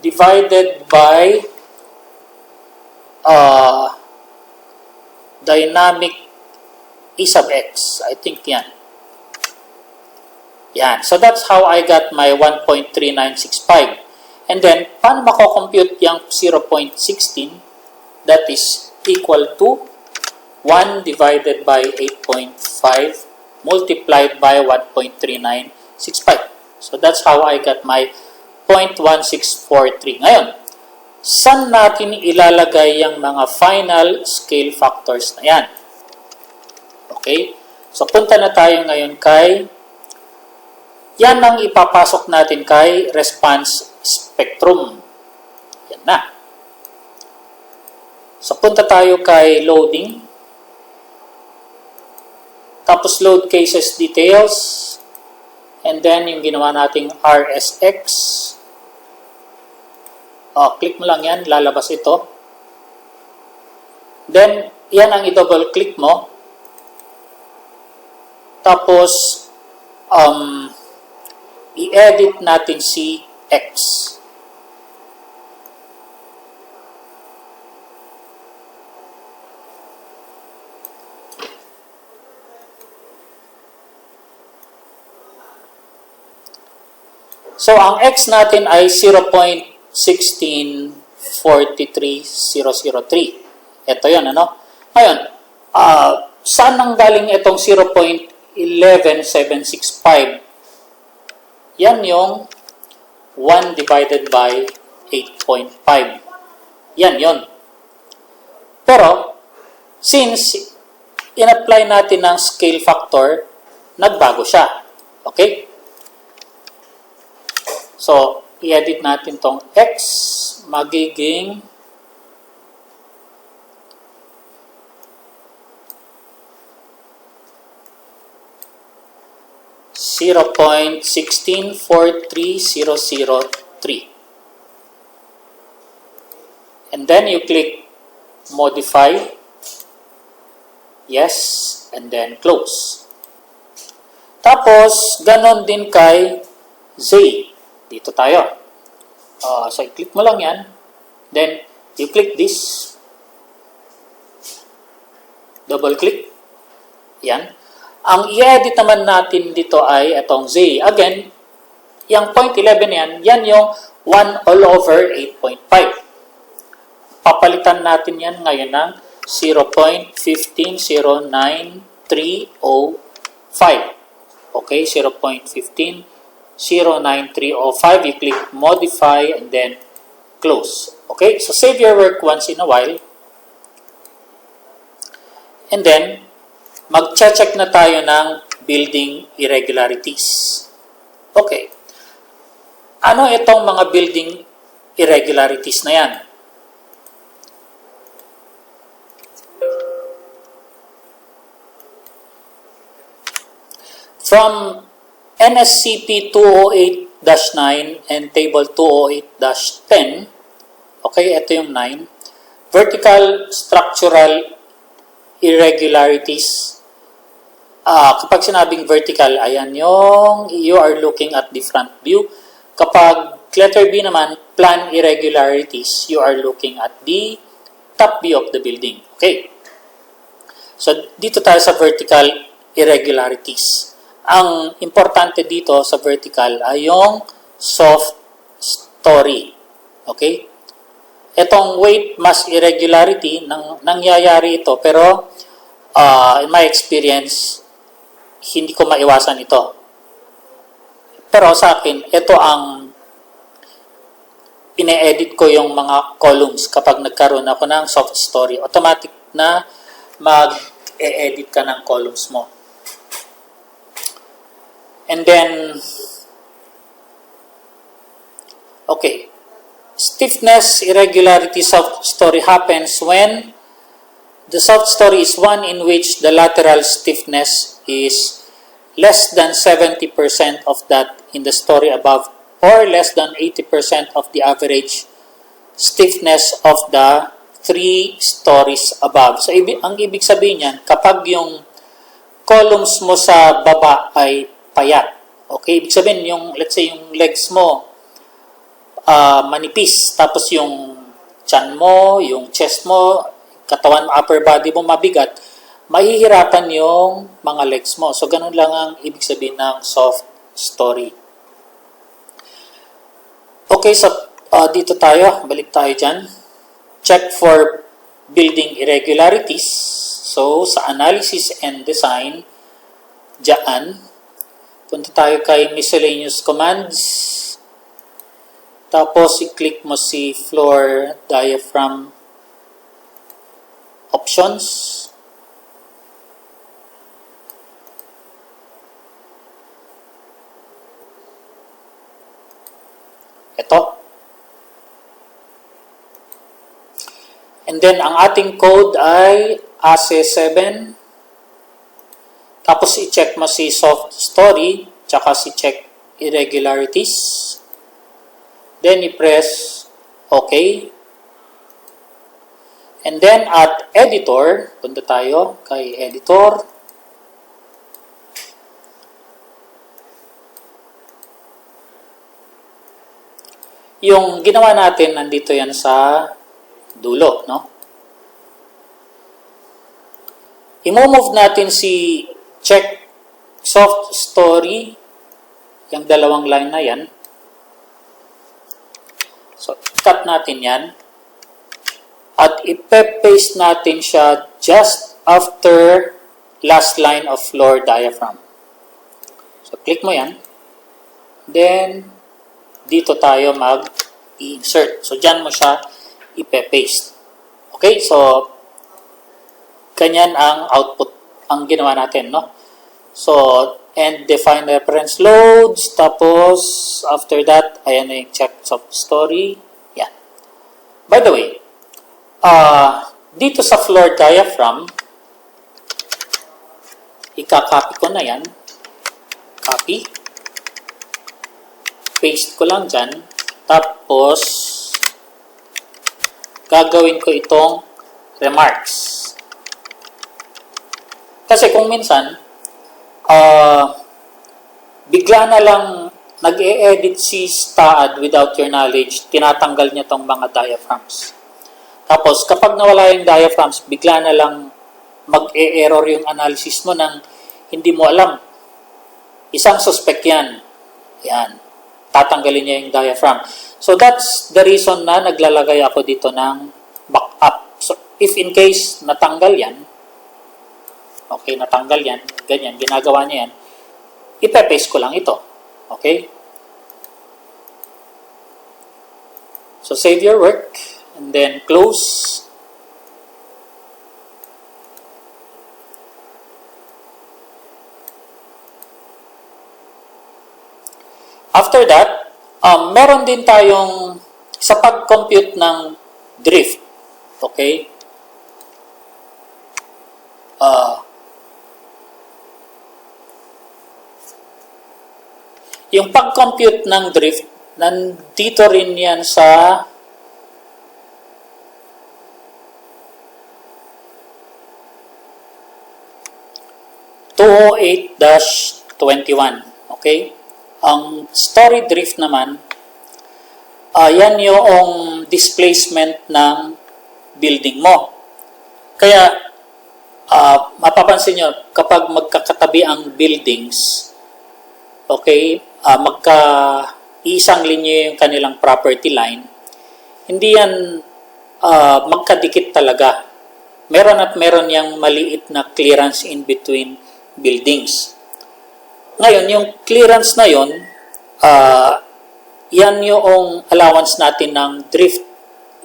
divided by dynamic E sub X. I think yan. Yan. So that's how I got my 1.3965. And then, paano mako-compute yung 0.16? That is equal to 1 divided by 8.5 multiplied by 1.3965. So that's how I got my 0.1643. Ngayon, saan natin ilalagay yung mga final scale factors na yan? Okay? So punta na tayo ngayon kay, yan ang ipapasok natin kay response spectrum. Yan na. So punta tayo kay loading. Tapos load cases details. And then, yung ginawa nating RSX. Click mo lang yan, lalabas ito. Then, yan ang i-double click mo. Tapos, i-edit natin si X. So, ang X natin ay 0.1643003. Ito yun, ano? Ngayon, saan nanggaling itong 0.11765? Yan yung 1 divided by 8.5. Yan yon. Pero, since in-apply natin ng scale factor, nagbago siya. Okay? So, i-edit natin tong x magiging 0.1643003. And then you click modify, yes, and then close. Tapos, ganon din kay Z. Dito tayo. So, i-click mo lang yan. Then, you click this. Double click. Yan. Ang i-edit naman natin dito ay itong Z. Again, yung 0.11 yan yung 1 all over 8.5. Papalitan natin yan ngayon ng 0.15093005. Okay, 0.15093005. You click modify and then close. Okay, so save your work once in a while. And then, mag-check na tayo ng building irregularities. Okay. Ano itong mga building irregularities na yan? From NSCP 208-9 and Table 208-10, okay, ito yung 9, vertical structural irregularities. Kapag sinabing vertical, ayan yung you are looking at the front view. Kapag letter B naman, plan irregularities, you are looking at the top view of the building. Okay. So, dito tayo sa vertical irregularities. Ang importante dito sa vertical ay yung soft story. Okay? Itong weight mass irregularity, nangyayari ito, pero in my experience, hindi ko maiwasan ito. Pero sa akin, ito ang ine-edit ko yung mga columns kapag nagkaroon ako ng soft story. Automatic na mag-e-edit ka ng columns mo. And then, okay, stiffness irregularity soft story happens when the soft story is one in which the lateral stiffness is less than 70% of that in the story above or less than 80% of the average stiffness of the 3 stories above. So, ang ibig sabihin yan, kapag yung columns mo sa baba ay payat. Okay? Ibig sabihin, let's say, yung legs mo manipis, tapos yung tiyan mo, yung chest mo, katawan, upper body mo mabigat, mahihirapan yung mga legs mo. So, ganun lang ang ibig sabihin ng soft story. Okay, so dito tayo. Balik tayo dyan. Check for building irregularities. So, sa analysis and design, dyan, punta tayo kay miscellaneous commands. Tapos, i-click mo si floor diaphragm options. Ito. And then, ang ating code ay ASE7. Tapos, i-check mo si soft story, tsaka si check irregularities. Then, i-press OK. And then, at editor, punta tayo kay editor. Yung ginawa natin, nandito yan sa dulo, no? I-move natin si check soft story, yung dalawang line na yan. So, cut natin yan. at ipe-paste natin siya just after last line of floor diaphragm. So, click mo yan. Then, dito tayo mag-i-insert. So, dyan mo siya ipe-paste. Okay? So, ganyan ang output ang ginawa natin, no? So, and define reference loads. Tapos, after that, ayan na yung checks of story. Yan. By the way, dito sa floor diaphragm, ika-copy ko na yan. Copy. Paste ko lang dyan. Tapos, gagawin ko itong remarks. Kasi kung minsan, bigla na lang nag-e-edit si STAAD without your knowledge, tinatanggal niya tong mga diaphragms. Tapos, kapag nawala yung diaphragms, bigla na lang mag-e-error yung analysis mo nang hindi mo alam. Isang suspect yan. Yan. Tatanggalin niya yung diaphragm. So, that's the reason na naglalagay ako dito ng backup. So, if in case natanggal yan, okay, natanggal yan, ganyan, ginagawa niya yan, ipe-paste ko lang ito. Okay? So, save your work, and then close. After that, meron din tayong sa pag-compute ng drift. Okay? Yung pag-compute ng drift, nandito rin yan sa (208-21). Okay? Ang story drift naman, yan yung displacement ng building mo. Kaya, mapapansin nyo, kapag magkakatabi ang buildings, okay, isang linya yung kanilang property line, hindi yan magkadikit talaga. Meron at meron yung maliit na clearance in between buildings. Ngayon, yung clearance na yon, yan yung allowance natin ng drift.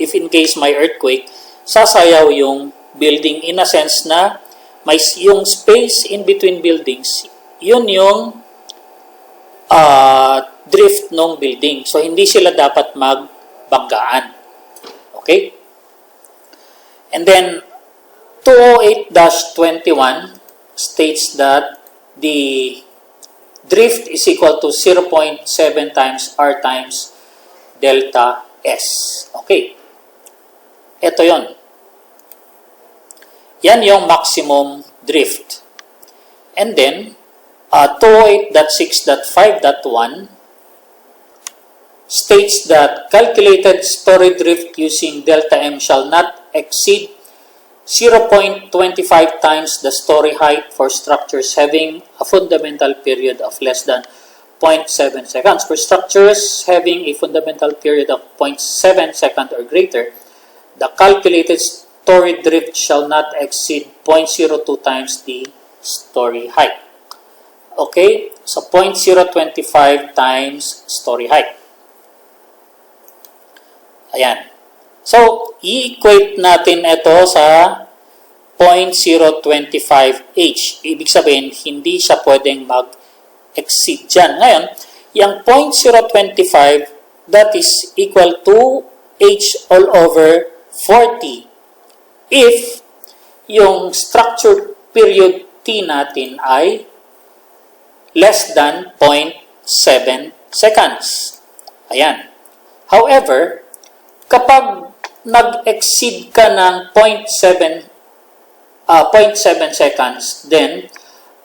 If in case may earthquake, sasayaw yung building in a sense na may yung space in between buildings, yun yung drift ng building. So, hindi sila dapat magbanggaan. Okay? And then, 208-21 states that the drift is equal to 0.7 times R times delta S. Okay. Ito yon. Yan yung maximum drift. And then, 208.6.5.1 states that calculated story drift using delta M shall not exceed 0.25 times the story height for structures having a fundamental period of less than 0.7 seconds. For structures having a fundamental period of 0.7 seconds or greater, the calculated story drift shall not exceed 0.02 times the story height. Okay? So, 0.025 times story height. Ayan. So, i-equate natin ito sa 0.025H. Ibig sabihin, hindi siya pwedeng mag-exceed dyan. Ngayon, yung 0.025, that is equal to H all over 40. If yung structure period T natin ay less than 0.7 seconds. Ayan. However, kapag nag-exceed ka ng 0.7 seconds, then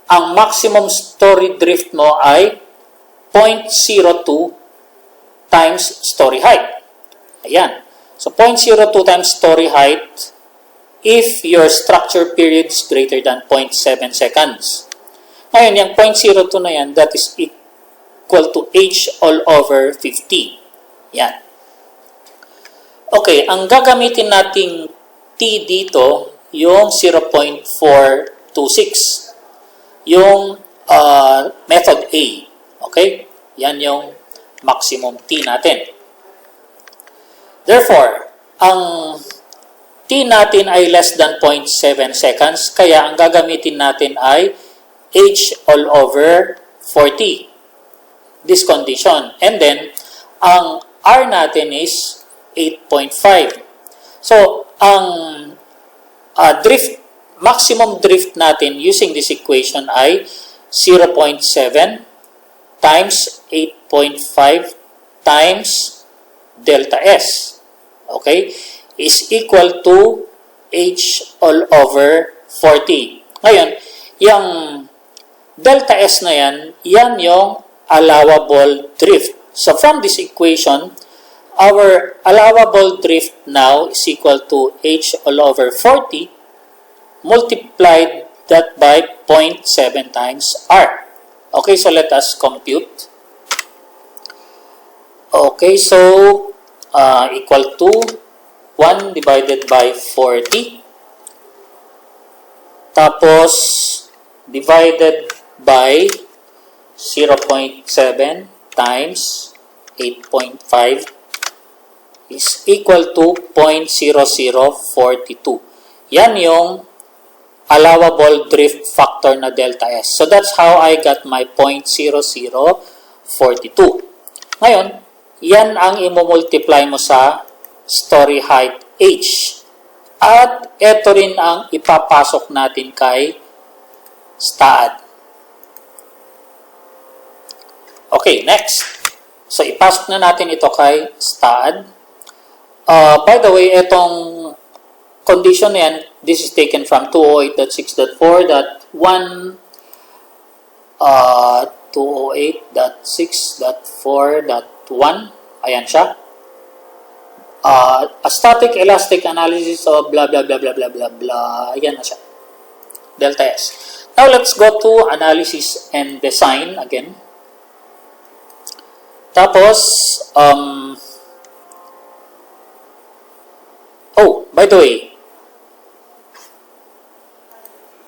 ang maximum story drift mo ay 0.02 times story height. Ayan. So, 0.02 times story height if your structure period is greater than 0.7 seconds. Ngayon, yung 0.02 na yan, that is equal to H all over 50. Yan. Okay, ang gagamitin nating T dito, yung 0.426. Yung method A. Okay? Yan yung maximum T natin. Therefore, ang T natin ay less than 0.7 seconds, kaya ang gagamitin natin ay H all over 40. This condition. And then, ang R natin is 8.5. So, ang maximum drift natin using this equation ay 0.7 times 8.5 times delta S. Okay? Is equal to H all over 40. Ngayon, yung delta S na yan, yan yung allowable drift. So, from this equation, our allowable drift now is equal to H all over 40 multiplied that by 0.7 times R. Okay, so let us compute. Okay, so equal to 1 divided by 40. Tapos, divided by 0.7 times 8.5 is equal to 0.0042. Yan yung allowable drift factor na delta S. So that's how I got my 0.0042. Ngayon, yan ang imumultiply mo sa story height H. At ito rin ang ipapasok natin kay STAAD. Okay, next. So, ipasok na natin ito kay STAAD. By the way, itong condition na yan, this is taken from 208.6.4.1, 208.6.4.1. Ayan siya. A static elastic analysis of blah blah blah blah blah blah blah. Ayan na siya. Delta S. Now, let's go to analysis and design again. Tapos, by the way,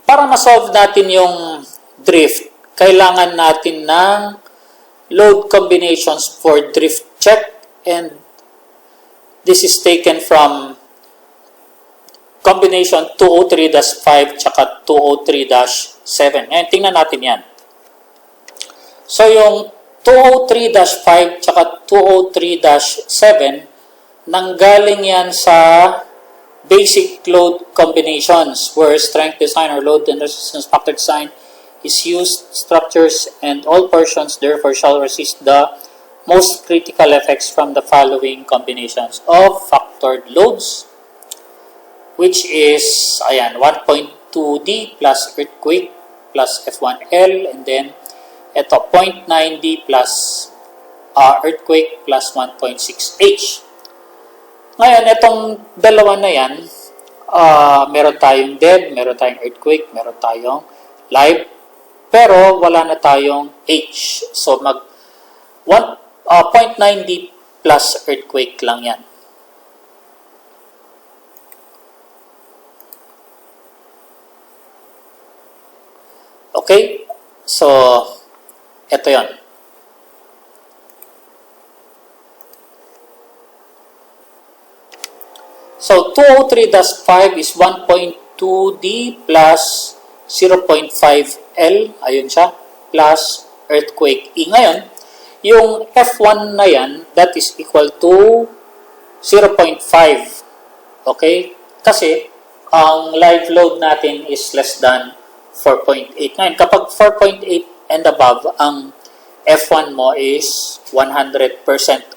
para ma-solve natin yung drift, kailangan natin ng load combinations for drift check, and this is taken from combination 203-5 tsaka 203-7. Ngayon, tingnan natin yan. So, yung 203-5 tsaka 203-7, nanggaling yan sa basic load combinations where strength design or load and resistance factor design is used. Structures and all portions therefore shall resist the most critical effects from the following combinations of factored loads, which is, ayan, 1.2D plus earthquake plus F1L, and then ito 0.9D plus earthquake plus 1.6H. Ngayon, itong dalawa na yan, meron tayong dead, meron tayong earthquake, meron tayong live, pero wala na tayong H. So, 0.9D plus earthquake lang yan. Okay? So, ito yon. So, 203-5 is 1.2D plus 0.5L, ayun siya, plus earthquake E. Ngayon, yung F1 na yan, that is equal to 0.5. Okay? Kasi, ang live load natin is less than 4.8. Ngayon, kapag 4.8 and above, ang F1 mo is 100%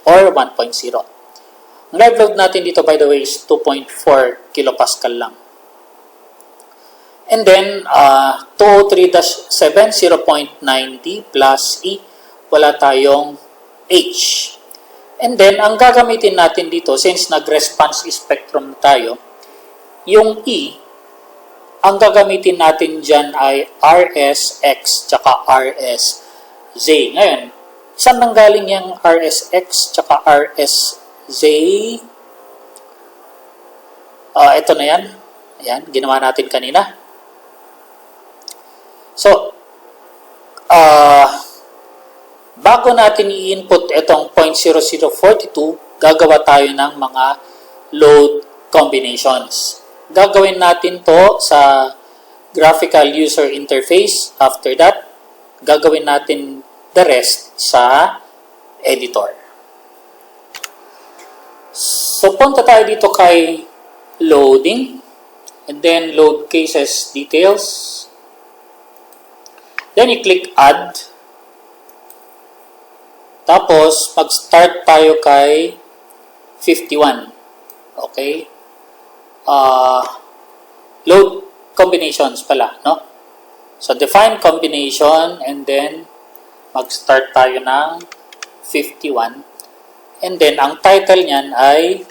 or 1.0. Ang live load natin dito, by the way, is 2.4 kilopascal lang. And then, 203-7, 0.9D plus E, wala tayong H. And then, ang gagamitin natin dito, since nag-response spectrum tayo, yung E, ang gagamitin natin dyan ay RSX tsaka RSZ. Ngayon, saan nanggaling yung RSX tsaka RSZ? Ito na yan. Ayan, ginawa natin kanina. So, bago natin i-input itong 0.0042, gagawa tayo ng mga load combinations. Gagawin natin to sa graphical user interface. After that, gagawin natin the rest sa editor. So, punta tayo dito kay loading, and then load cases details. Then, i-click add. Tapos, mag-start tayo kay 51. Okay? Load combinations pala, no? So, define combination, and then, mag-start tayo ng 51. And then, ang title niyan ay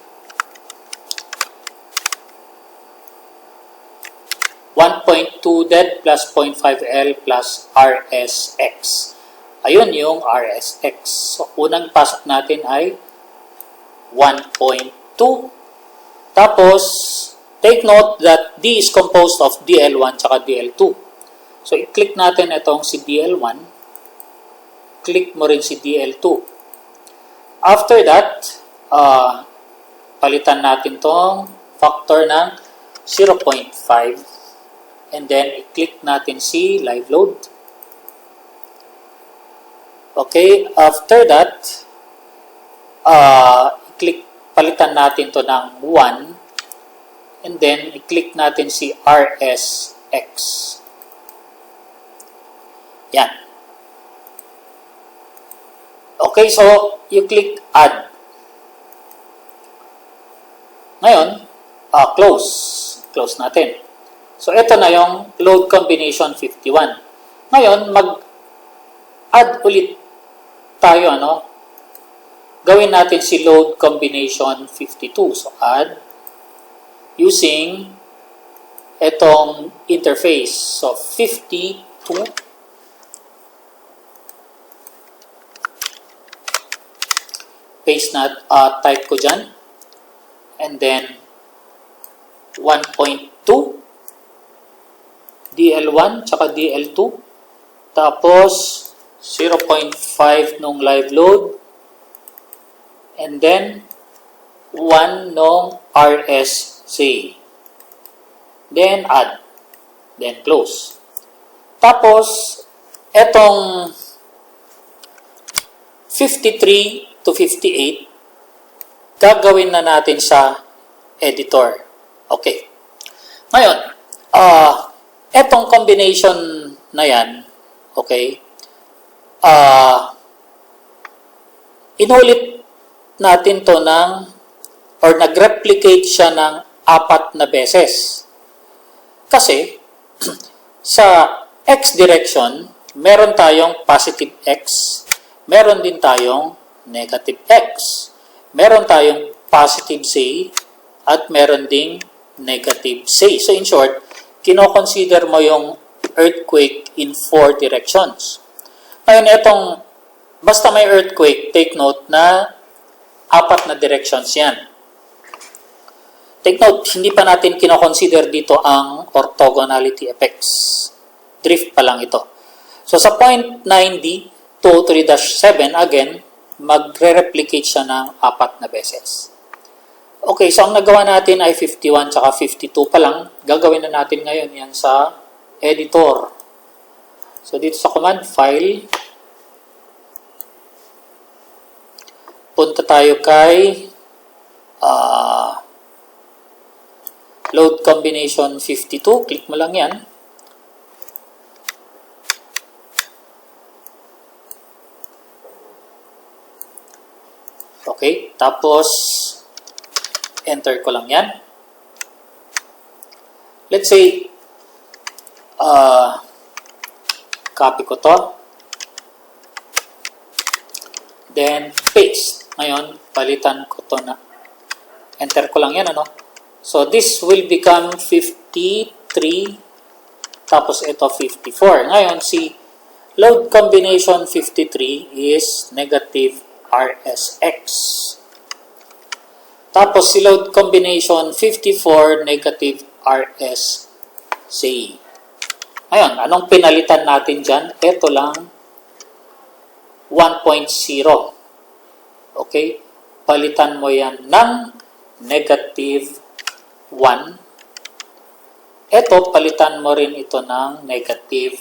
1.2 dead plus 0.5L plus RSX. Ayun yung RSX. So, unang pasok natin ay 1.2. Tapos, take note that D is composed of DL1 tsaka DL2. So, i-click natin itong si DL1. Click mo rin si DL2. After that, palitan natin tong factor ng 0.5. And then, i-click natin si live load. Okay, after that, palitan natin to ng 1. And then, i-click natin si RSX. Yan. Okay, so, you click add. Ngayon, close. Close natin. So, ito na yung load combination 51. Ngayon, mag-add ulit tayo, ano? Gawin natin si load combination 52. So, add using itong interface. So, 52. Paste na, type ko dyan. And then, 1.2. DL1 tsaka DL2. Tapos, 0.5 nung live load. And then, 1 nung RSC. Then, add. Then, close. Tapos, etong 53 to 58, gagawin na natin sa editor. Okay. Ngayon, etong combination na yan, okay, inulit natin to or nag-replicate siya ng 4 na beses. Kasi, sa x direction, meron tayong positive x, meron din tayong negative x. Meron tayong positive say at meron ding negative say. So in short, kino-consider mo yung earthquake in 4 directions. Ngayon, basta may earthquake, take note na 4 na directions yan. Take note, hindi pa natin kino-consider dito ang orthogonality effects. Drift pa lang ito. So sa point 9D, 203-7, again, magre-replicate siya ng 4 na beses. Okay, so ang nagawa natin ay 51 tsaka 52 pa lang. Gagawin na natin ngayon yan sa editor. So dito sa command file, punta tayo kay load combination 52. Click mo lang yan. Okay, tapos enter ko lang yan. Let's say, copy ko to. Then, paste. Ngayon, palitan ko to na. Enter ko lang yan, ano? So, this will become 53, tapos ito 54. Ngayon, si load combination 53 is negative RSX. Tapos si load combination 54 negative RSZ. Ngayon, anong pinalitan natin dyan? Ito lang, 1.0. Okay? Palitan mo yan ng negative 1. Ito, palitan mo rin ito ng negative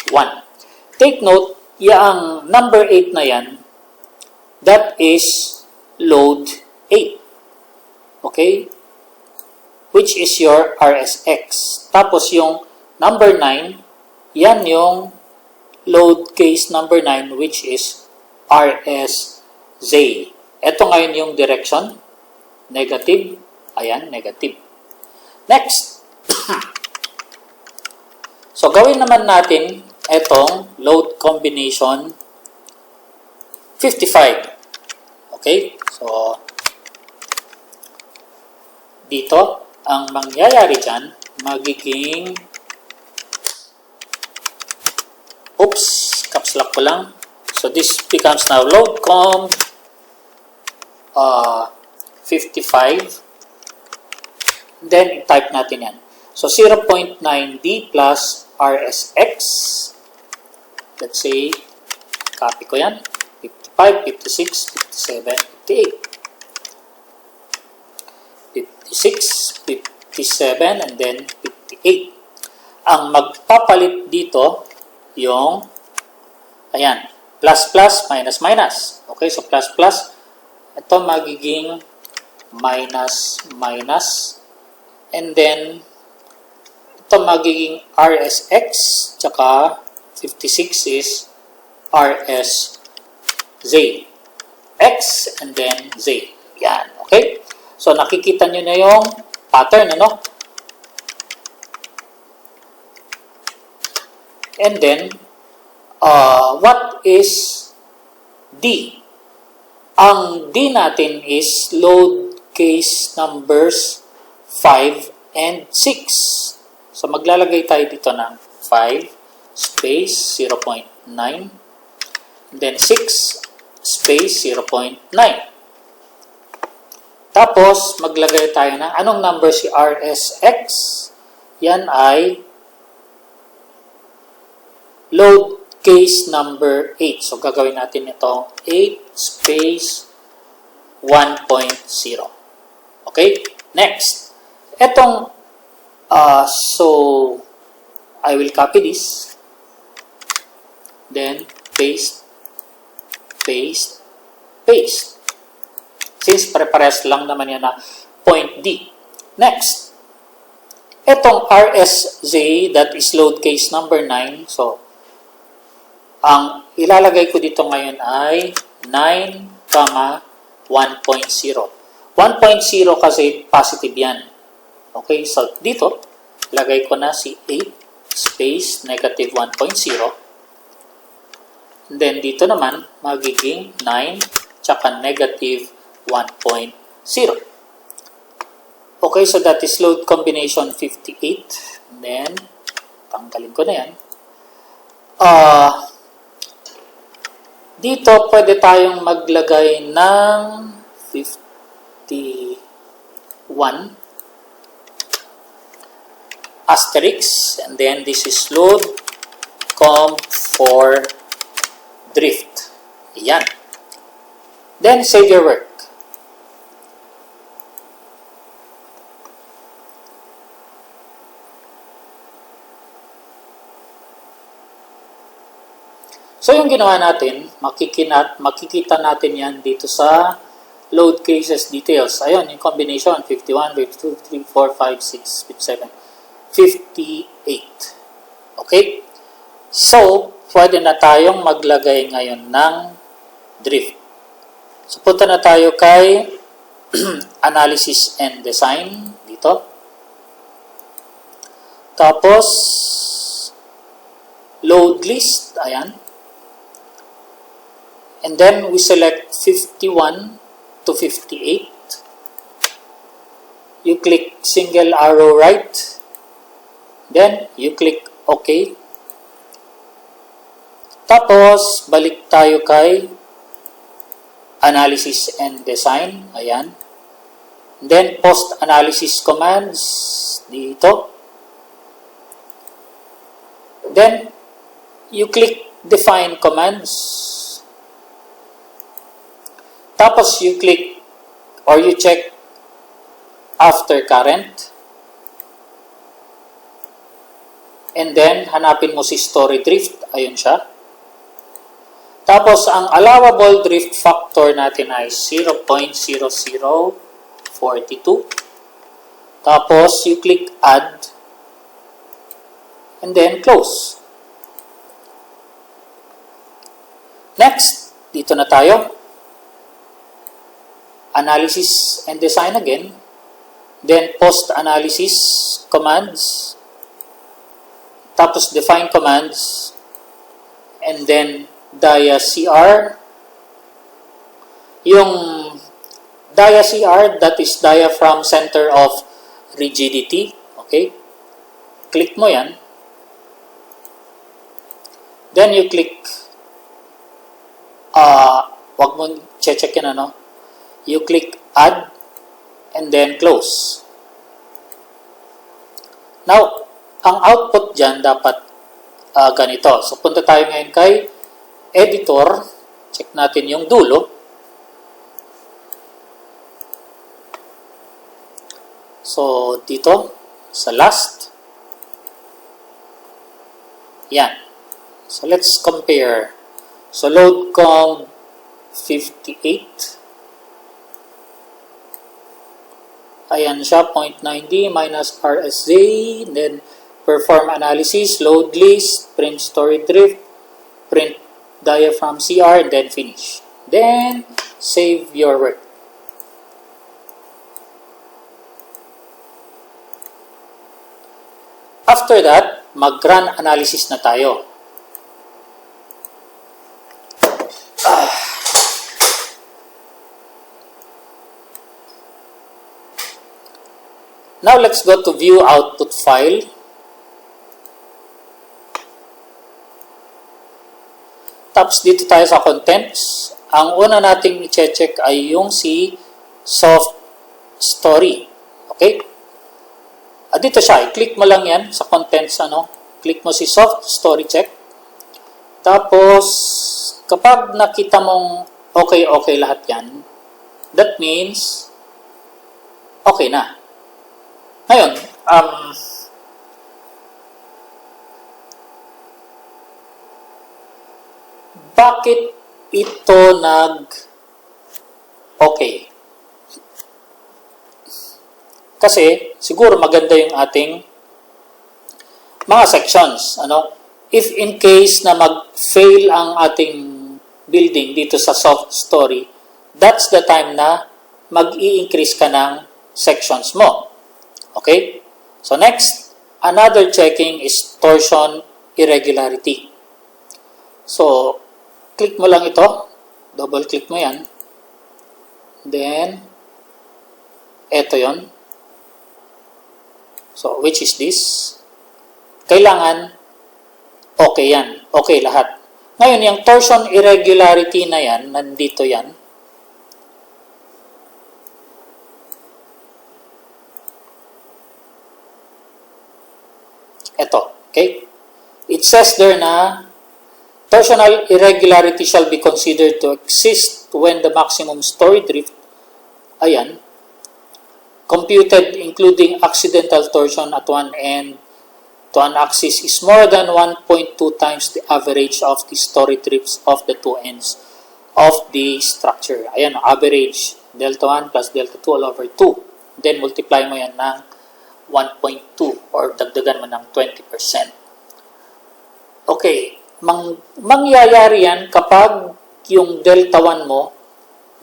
1. Take note, yung number 8 na yan, that is load 8. Okay? Which is your RSX. Tapos yung number 9, yan yung load case number 9, which is RSZ. Ito ngayon yung direction, negative. Ayan, negative. Next. So, gawin naman natin itong load combination 55. Okay? So, dito, ang mangyayari dyan, magiging, oops, caps lock ko lang. So, this becomes now load comb 55. Then, type natin yan. So, 0.9D plus RSX. Let's say, copy ko yan. 55, 56, 57, 58. 56, 57, and then 58. Ang magpapalit dito, yung, ayan, plus, plus, minus, minus. Okay, so plus, plus. Ito magiging minus, minus. And then, ito magiging RSX, tsaka 56 is RSZ. X, and then Z. Yan, okay? So, nakikita nyo na yung pattern, ano? And then, what is D? Ang D natin is load case numbers 5 and 6. So, maglalagay tayo dito ng 5 space 0.9. Then 6 space 0.9. Tapos, maglagay tayo ng anong number si RSX? Yan ay load case number 8. So, gagawin natin ito 8 space 1.0. Okay? Next. Etong, so, I will copy this. Then, paste, paste, paste. Since pare-pares lang naman yan na point D. Next. Etong RSZ, that is load case number 9. So, ang ilalagay ko dito ngayon ay 9, 1.0. 1.0 kasi positive yan. Okay, so dito, lagay ko na si 8 space negative 1.0. Then dito naman, magiging 9 tsaka negative 1.0. Okay, so that is load combination 58. And then, tanggalin ko na yan. Dito, pwede tayong maglagay ng 51 asterisk, and then this is load comb for drift. Ayan. Then, save your work. So, yung ginawa natin, makikita natin yan dito sa load cases details. Ayun, yung combination, 51, 52, 53, 4, 5, 6, 57, 58. Okay? So, pwede na tayong maglagay ngayon ng drift. So, punta na tayo kay analysis and design dito. Tapos, load list. Ayan. And then, we select 51 to 58. You click single arrow right. Then, you click OK. Tapos, balik tayo kay Analysis and Design. Ayan. Then, post-analysis commands dito. Then, you click define commands. Tapos, you click or you check after current. And then, hanapin mo si story drift. Ayun siya. Tapos, ang allowable drift factor natin ay 0.0042. Tapos, you click add. And then, close. Next, dito na tayo. Analysis and design again. Then, post-analysis commands. Tapos, define commands. And then, dia-CR. Yung dia-CR, that is diaphragm center of rigidity. Okay? Click mo yan. Then, you click, wag mo check yan, ano? You click add, and then close. Now, ang output dyan dapat ganito. So, punta tayo ngayon kay editor. Check natin yung dulo. So, dito, sa last. Yan. So, let's compare. So, load com 58. Ayan siya, 0.9D minus RSZ. Then, perform analysis, load list, print story drift, print diaphragm CR, and then finish. Then, save your work. After that, mag-run analysis na tayo. Now, let's go to view output file. Tapos, dito tayo sa contents. Ang una nating i-check ay yung si soft story. Okay? Dito siya. I-click mo lang yan sa contents. Click mo si soft story check. Tapos, kapag nakita mong okay lahat yan, that means okay na. Ngayon, bakit ito okay? Kasi, siguro maganda yung ating mga sections. If in case na mag-fail ang ating building dito sa soft story, that's the time na mag-i-increase ka ng sections mo. Okay? So, next, another checking is torsion irregularity. So, click mo lang ito. Double-click mo yan. Then, eto yon. So, which is this? Kailangan, okay yan. Okay lahat. Ngayon, yung torsion irregularity na yan, nandito yan. Ito, okay? It says there na torsional irregularity shall be considered to exist when the maximum story drift, ayan, computed including accidental torsion at one end to an axis is more than 1.2 times the average of the story drifts of the two ends of the structure. Ayan, average delta 1 plus delta 2 all over 2. Then multiply mo yan ng 1.2 or dagdagan mo ng 20%. Okay, mangyayari yan kapag yung delta 1 mo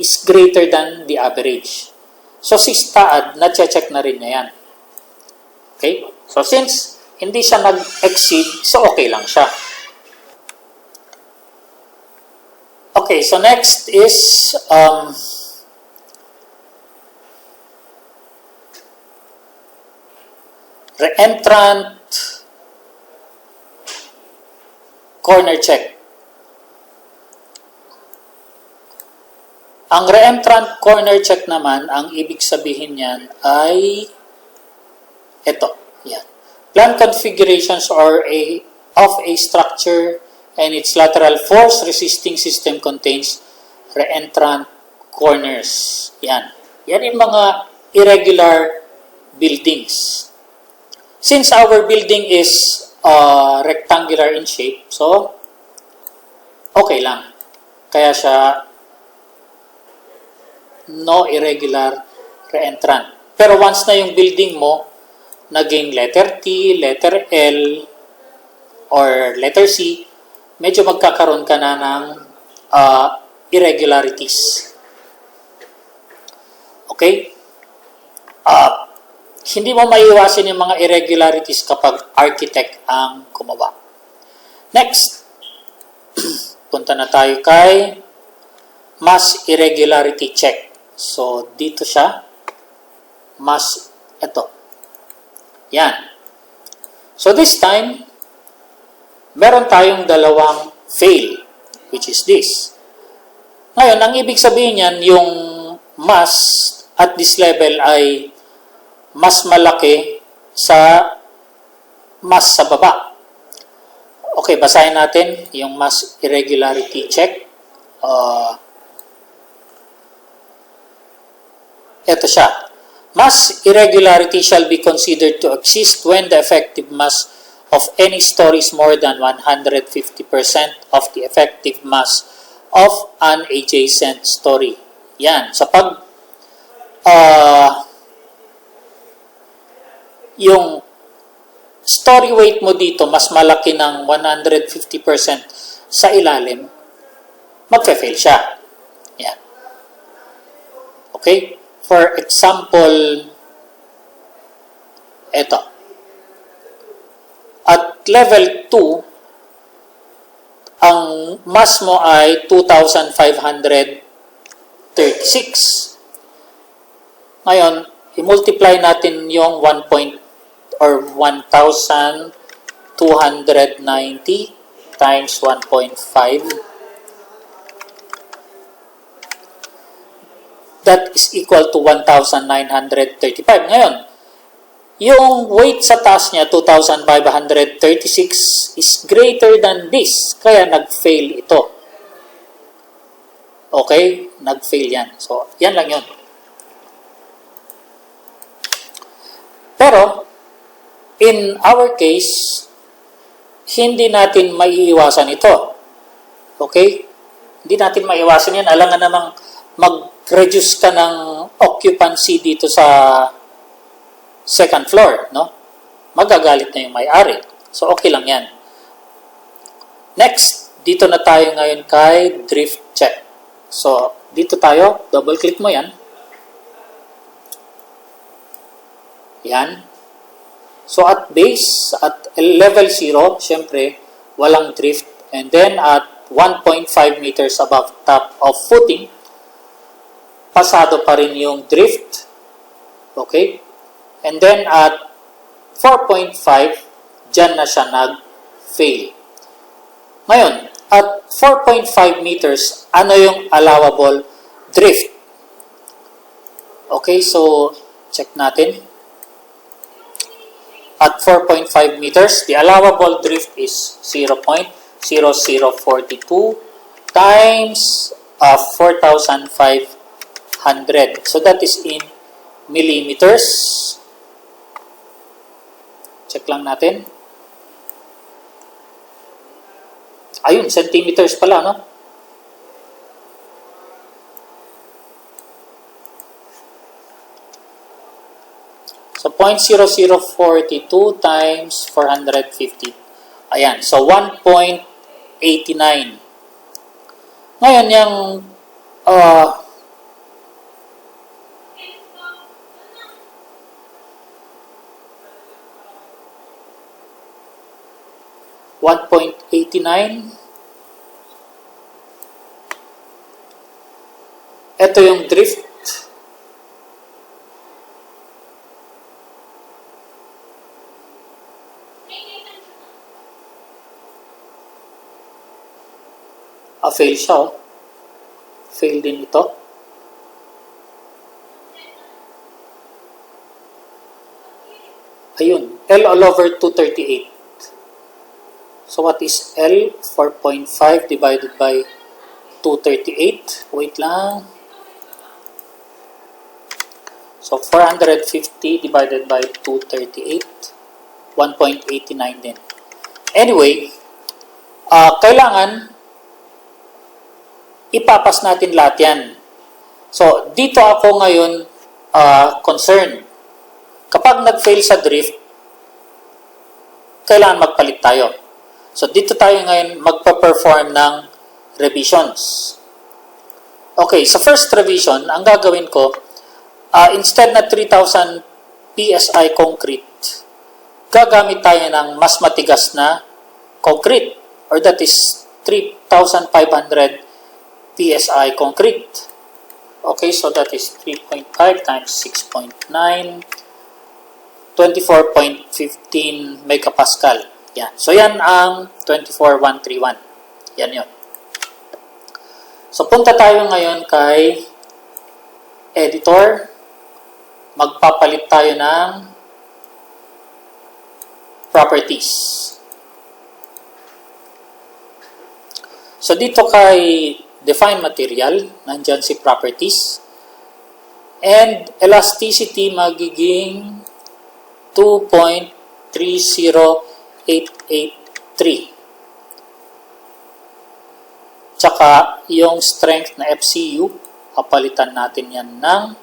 is greater than the average. So, si STAAD, na-check na rin niya yan. Okay? So, since hindi siya nag-exceed, so okay lang siya. Okay, so next is reentrant corner check. Ang reentrant corner check naman, ang ibig sabihin niyan ay ito. Yan. Plan configurations of a structure and its lateral force resisting system contains reentrant corners. Yan. Yan yung mga irregular buildings. Since our building is rectangular in shape, so okay lang. Kaya siya no irregular reentrant. Pero once na yung building mo naging letter T, letter L, or letter C, medyo magkakaroon ka na ng irregularities. Okay? Hindi mo maiiwasan yung mga irregularities kapag architect ang gumawa. Next, punta na tayo kay mass irregularity check. So, dito siya. Mass, ito. Yan. So, this time, meron tayong dalawang fail, which is this. Ngayon, ang ibig sabihin yan, yung mass at this level ay mas malaki sa mass sa baba. Okay, basahin natin yung mass irregularity check. Ito siya. Mass irregularity shall be considered to exist when the effective mass of any story is more than 150% of the effective mass of an adjacent story. Yan. Sa pag yung story weight mo dito mas malaki ng 150% sa ilalim, magfe-fail siya. Yan. Okay? For example, ito. At level 2, ang mass mo ay 2,536. Ngayon, i-multiply natin yung 1,290 times 1.5. That is equal to 1,935. Ngayon, yung weight sa taas niya, 2,536, is greater than this. Kaya nag-fail ito. Okay? Nag-fail yan. So, yan lang yun. Pero, in our case, hindi natin maiiwasan ito. Okay? Hindi natin maiiwasan yan. Alangan namang mag-reduce ka ng occupancy dito sa second floor, no? Magagalit na yung may-ari. So, okay lang yan. Next, dito na tayo ngayon kay drift check. So, dito tayo. Double-click mo yan. Yan. So, at base, at level 0, syempre, walang drift. And then, at 1.5 meters above top of footing, pasado pa rin yung drift. Okay? And then at 4.5, dyan na siya nag-fail. Ngayon, at 4.5 meters, ano yung allowable drift? Okay, so check natin. At 4.5 meters, the allowable drift is 0.0042 times 4,500. So that is in millimeters. Check lang natin. Ayun, centimeters pala, no? So 0.0042 times 450. Ayan, so 1.89. Ngayon, yung 1.89. Ito yung drift. Fail siya, oh. Fail din ito. Ayun, L all over 238. So what is L? 4.5 divided by 238. Wait lang. So 450 divided by 238. 1.89 din. Anyway, kailangan ipapas natin lahat yan. So, dito ako ngayon concerned. Kapag nag-fail sa drift, kailangan magpalit tayo. So, dito tayo ngayon magpa-perform ng revisions. Okay, sa first revision, ang gagawin ko, instead na 3,000 PSI concrete, gagamit tayo ng mas matigas na concrete, or that is 3,500 PSI concrete. Okay, so that is 3.5 times 6.9, 24.15 megapascal. Yan. So, yan ang 24131. Yan yun. So, punta tayo ngayon kay editor. Magpapalit tayo ng properties. So, dito kay define material, nandyan si properties. And elasticity magiging 2.30883. Tsaka yung strength na FCU, papalitan natin yan ng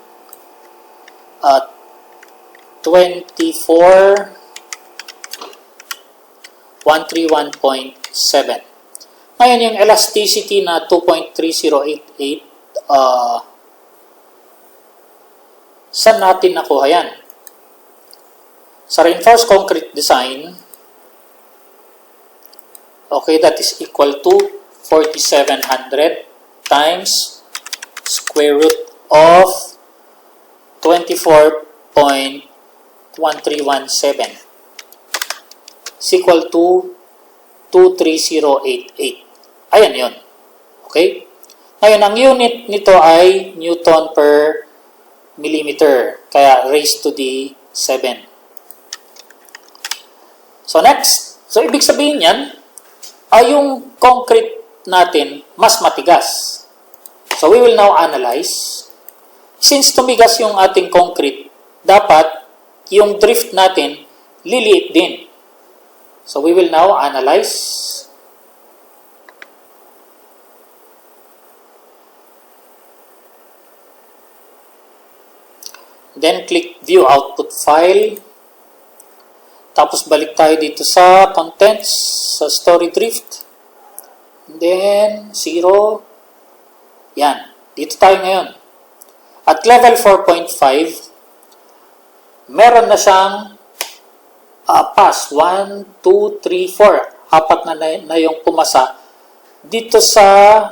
131.7. Ngayon, yung elasticity na 2.3088, saan natin nakuha yan? Sa reinforced concrete design, okay, that is equal to 4,700 times square root of 24.1317 is equal to 23088. Ayan yun. Okay? Ngayon, ang unit nito ay Newton per millimeter. Kaya raised to the 7. So, next. So, ibig sabihin yan, ay yung concrete natin mas matigas. So, we will now analyze. Since tumigas yung ating concrete, dapat yung drift natin liliit din. So, we will now analyze. Then, click View Output File. Tapos, balik tayo dito sa Contents, sa Story Drift. And then, 0. Yan. Dito tayo ngayon. At level 4.5, meron na siyang pass. 1, 2, 3, 4. Apat na yung pumasa. Dito sa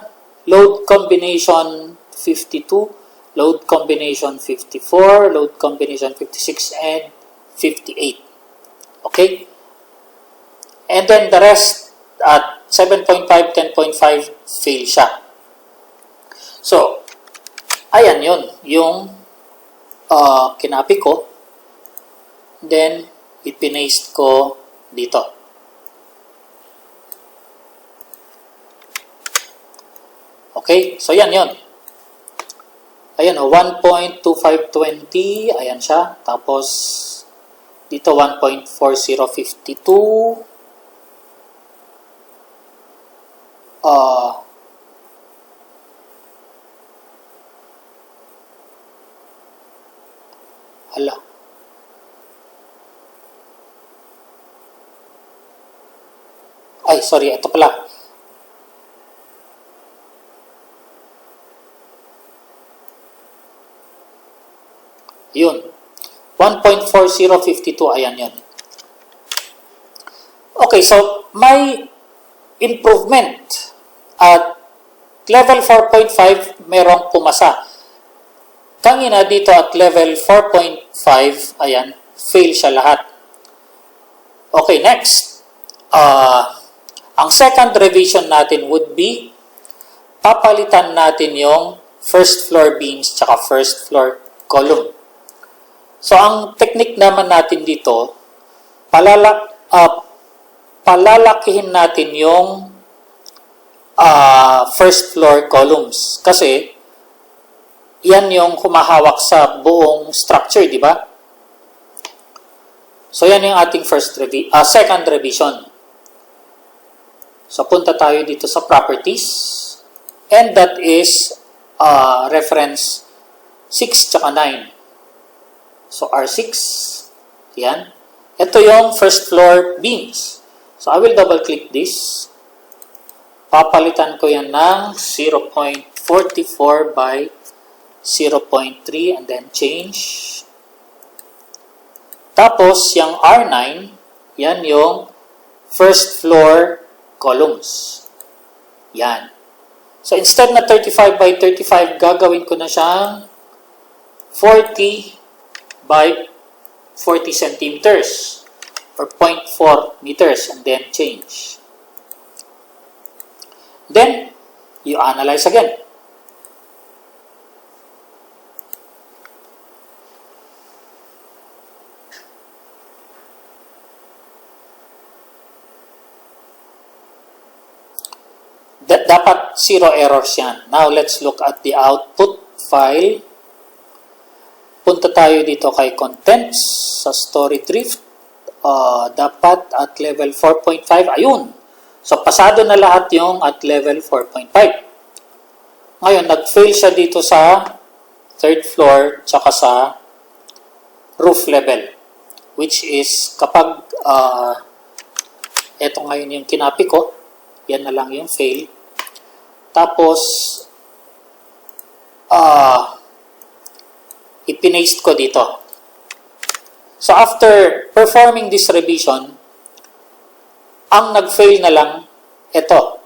load combination 52, load combination 54, load combination 56, and 58. Okay? And then the rest at 7.5, 10.5, fail siya. So, ayan yun. Yung kinapi ko. Then, ipinaste ko dito. Okay? So, yan yun. Ayan o, 1.2520. Ayan siya. Tapos, dito 1.4052. Hala. Ay, sorry. Ito pala. Yun. 1.4052. Ayan yun. Okay, so may improvement. At level 4.5, merong pumasa. Kanina dito at level 4.5, ayan, fail siya lahat. Okay, next. Ang second revision natin would be, papalitan natin yung first floor beams tsaka first floor column. So, ang technique naman natin dito, palalakihin natin yung first floor columns. Kasi, yan yung humahawak sa buong structure, di ba? So, yan yung ating second revision. So, punta tayo dito sa properties. And that is reference 6 tsaka 9. So, R6. Yan. Ito yung first floor beams. So, I will double click this. Papalitan ko yan ng 0.44 by 0.3 and then change. Tapos, yung R9, yan yung first floor columns. Yan. So, instead na 35 by 35, gagawin ko na siyang 40 by 40 centimeters or 0.4 meters and then change. Then, you analyze again. Dapat zero errors yan. Now, let's look at the output file. Punta tayo dito kay contents sa StoryDrift. Dapat at level 4.5. Ayun. So, pasado na lahat yung at level 4.5. Ngayon, nag-fail siya dito sa third floor tsaka sa roof level. Which is, kapag eto ngayon yung kinapi ko, yan na lang yung fail. Tapos, ipinaste ko dito. So, after performing this revision, ang nag-fail na lang, ito,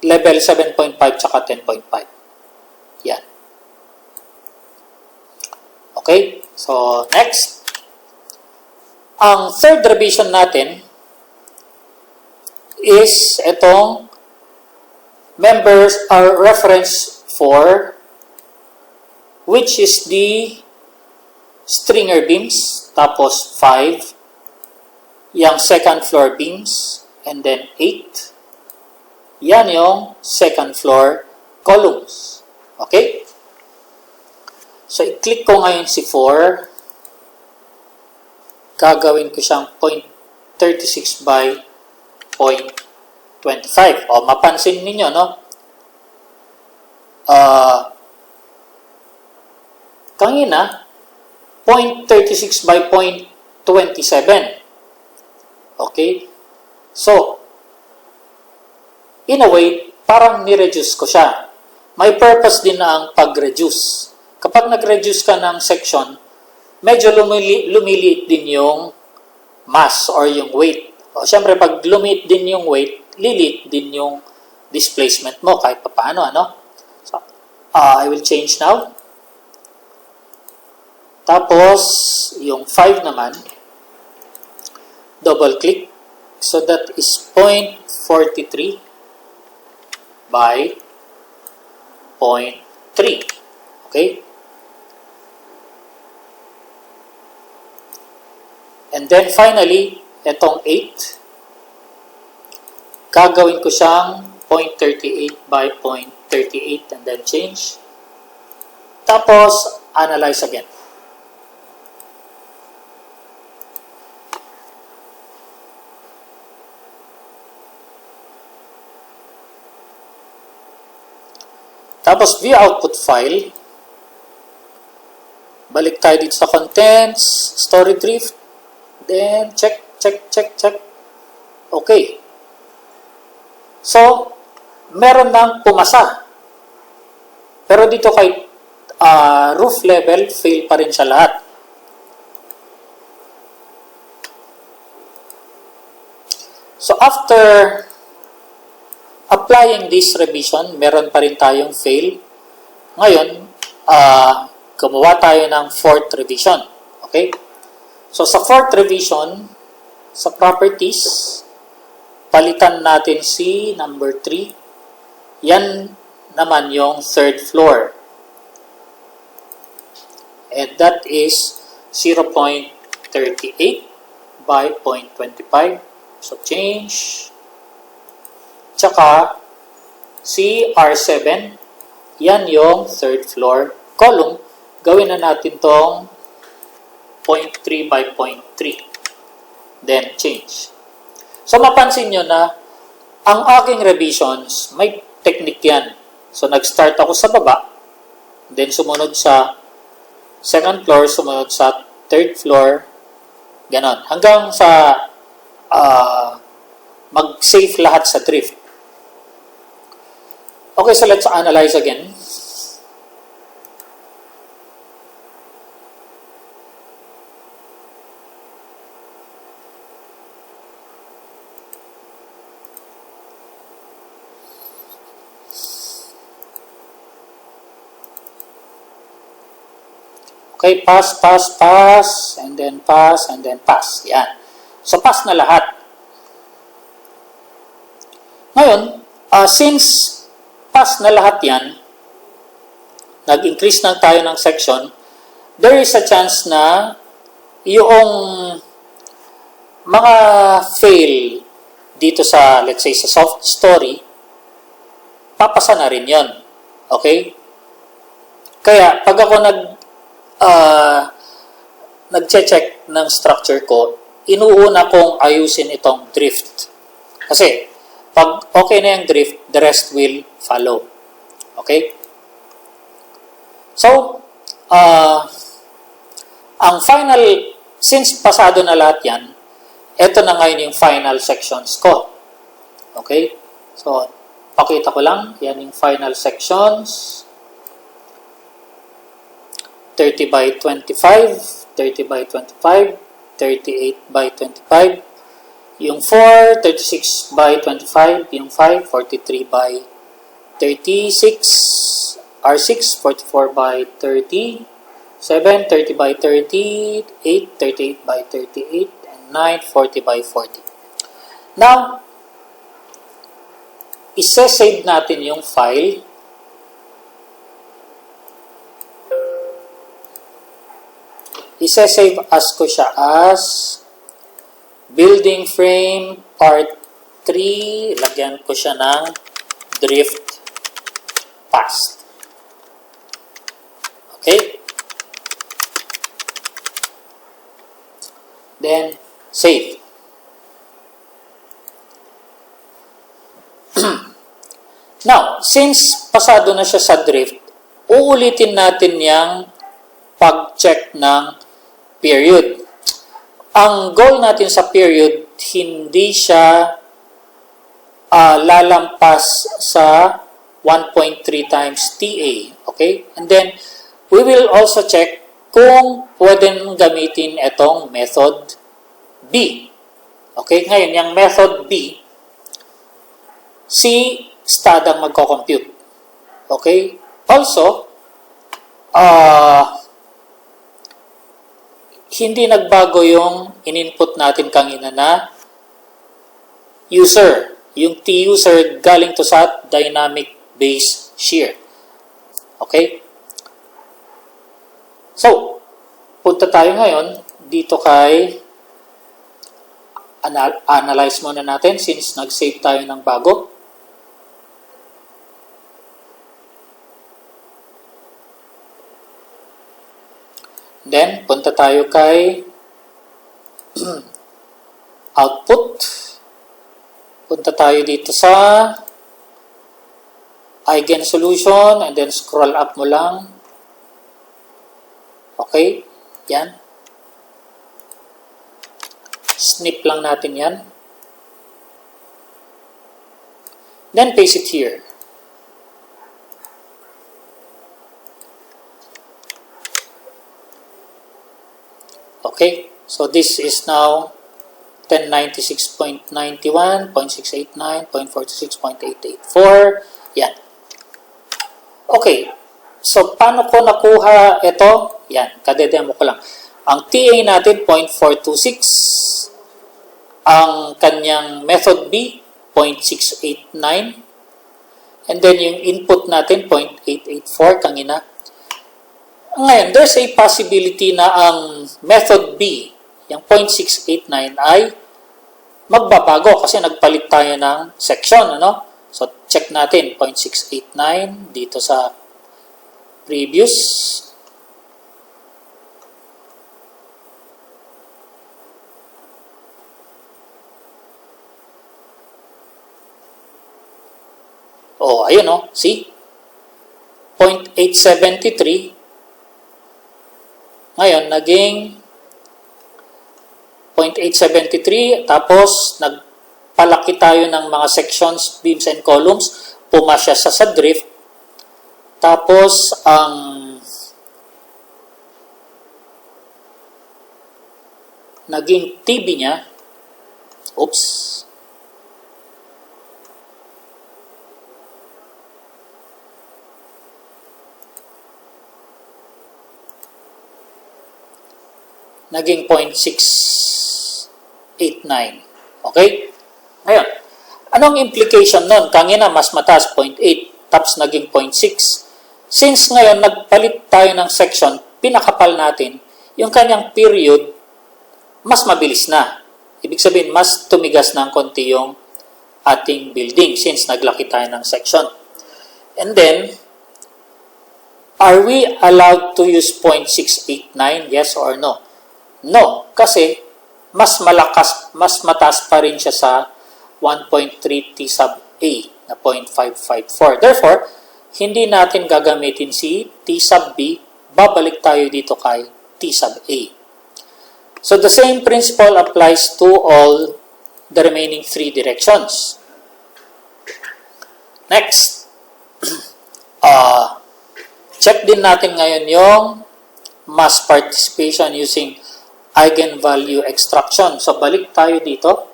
level 7.5 tsaka 10.5. Yan. Okay? So, next. Ang third revision natin is itong members are reference 4, which is the stringer beams, tapos 5, yung second floor beams, and then 8. Yan yung second floor columns. Okay? So, i-click ko ngayon si 4. Gagawin ko siyang 0.36 by 0.25. O, mapansin ninyo, no? Kanina, 0.36 by 0.27. Okay? So, in a way, parang ni-reduce ko siya. May purpose din na ang pag-reduce. Kapag nag-reduce ka ng section, medyo lumiliit din yung mass or yung weight. O, siyempre, pag lumiit din yung weight, lilit din yung displacement mo kahit paano, ano? So, I will change now. Tapos, yung 5 naman, double click. So, that is 0.43 by 0.3. Okay? And then, finally, itong 8, gagawin ko siyang 0.38 by 0.38 and then change. Tapos, analyze again. Tapos, view output file. Balik tayo dito sa contents, StoryDrift. Then, check. Okay. So, meron nang pumasa. Pero dito kay roof level, fail pa rin siya lahat. So, after applying this revision, meron pa rin tayong fail. Ngayon, gumawa tayo ng fourth revision. Okay? So, sa fourth revision, sa properties, palitan natin si number 3. Yan naman yung third floor. And that is 0.38 by 0.25. So, change. Tsaka, si R7, yan yung third floor column. Gawin na natin tong 0.3 by 0.3. Then, change. So, mapansin nyo na ang aking revisions, may technique yan. So, nag-start ako sa baba, then sumunod sa second floor, sumunod sa third floor, ganon. Hanggang sa mag-save lahat sa drift. Okay, so let's analyze again. Okay, pass, and then pass, and then pass. Yan. So, pass na lahat. Ngayon, since pass na lahat yan, nag-increase na tayo ng section, there is a chance na yung mga fail dito sa, let's say, sa soft story, papasa na rin yon. Okay? Kaya, pag ako nag-check ng structure ko, inuuna kong ayusin itong drift. Kasi, pag okay na yung drift, the rest will follow. Okay? So, ang final, since pasado na lahat yan, ito na ngayon yung final sections ko. Okay? So, pakita ko lang, yan yung final sections. 30 by 25, 30 by 25, 38 by 25, yung 4, 36 by 25, yung 5, 43 by 36, R6, 44 by 30, 7, 30 by 30, 8, 38 by 38, and 9, 40 by 40. Now, isa-save natin yung file. Isa-save as ko siya as building frame part 3. Lagyan ko siya ng drift past. Okay? Then, save. Now, since pasado na siya sa drift, uulitin natin yung pag-check ng period. Ang goal natin sa period, hindi siya lalampas sa 1.3 times TA. Okay? And then, we will also check kung pwedeng gamitin itong method B. Okay? Ngayon, yung method B, si stud ang magko-compute. Okay? Also, hindi nagbago yung in-input natin kanina na user. Yung T-user galing to sa dynamic base shear. Okay? So, punta tayo ngayon dito kay analyze muna natin since nag-save tayo ng bago. Then, punta tayo kay output. Punta tayo dito sa eigensolution and then scroll up mo lang. Okay? Yan. Snip lang natin yan. Then, paste it here. Okay, so this is now 1096.91, 0.689, 0.46, 0.884. Yan. Okay, so paano ko nakuha ito? Yan, kadedemo ko lang. Ang TA natin, 0.426. Ang kanyang method B, 0.689. And then yung input natin, 0.884 kanina. Ngayon, there's a possibility na ang method B, yung 0.689 ay magbabago kasi nagpalit tayo ng section, ano? So, check natin, 0.689 dito sa previous. Oh, ayun, oh, see? 0.873. Ngayon, naging 0.873, tapos nagpalaki tayo ng mga sections, beams, and columns, pumasya sa drift, tapos ang naging TB niya, oops, naging 0.689. Okay? Ngayon, anong implication nun? Kanina, mas mataas, 0.8, tapos naging 0.6. Since ngayon, nagpalit tayo ng section, pinakapal natin, yung kanyang period, mas mabilis na. Ibig sabihin, mas tumigas ng konti yung ating building since naglaki tayo ng section. And then, are we allowed to use 0.689? Yes or no? No, kasi mas malakas, mas mataas pa rin siya sa 1.3 T sub A na 0.554. Therefore, hindi natin gagamitin si T sub B, babalik tayo dito kay T sub A. So, the same principle applies to all the remaining three directions. Next, check din natin ngayon yung mass participation using eigenvalue extraction. So, balik tayo dito.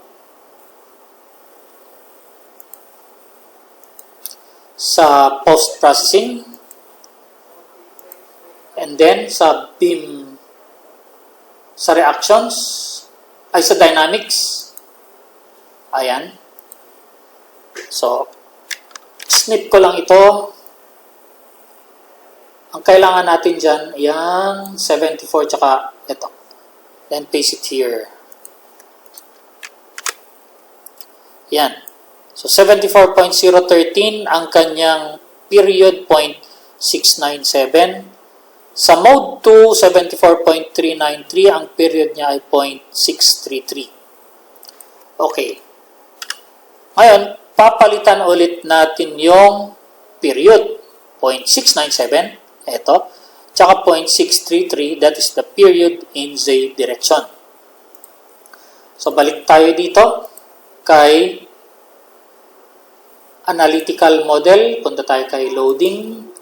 Sa post-processing. And then, sa beam, sa reactions, ay sa dynamics. Ayan. So, snip ko lang ito. Ang kailangan natin dyan, yung 74, tsaka ito. Then paste it here. Yan. So, 74.013 ang kanyang period, 0.697. Sa mode 2, 74.393, ang period niya ay 0.633. Okay. Ngayon, papalitan ulit natin yung period, 0.697. Ito. Tsaka 0.633, that is the period in Z direction. So, balik tayo dito kay analytical model. Punta tayo kay loading.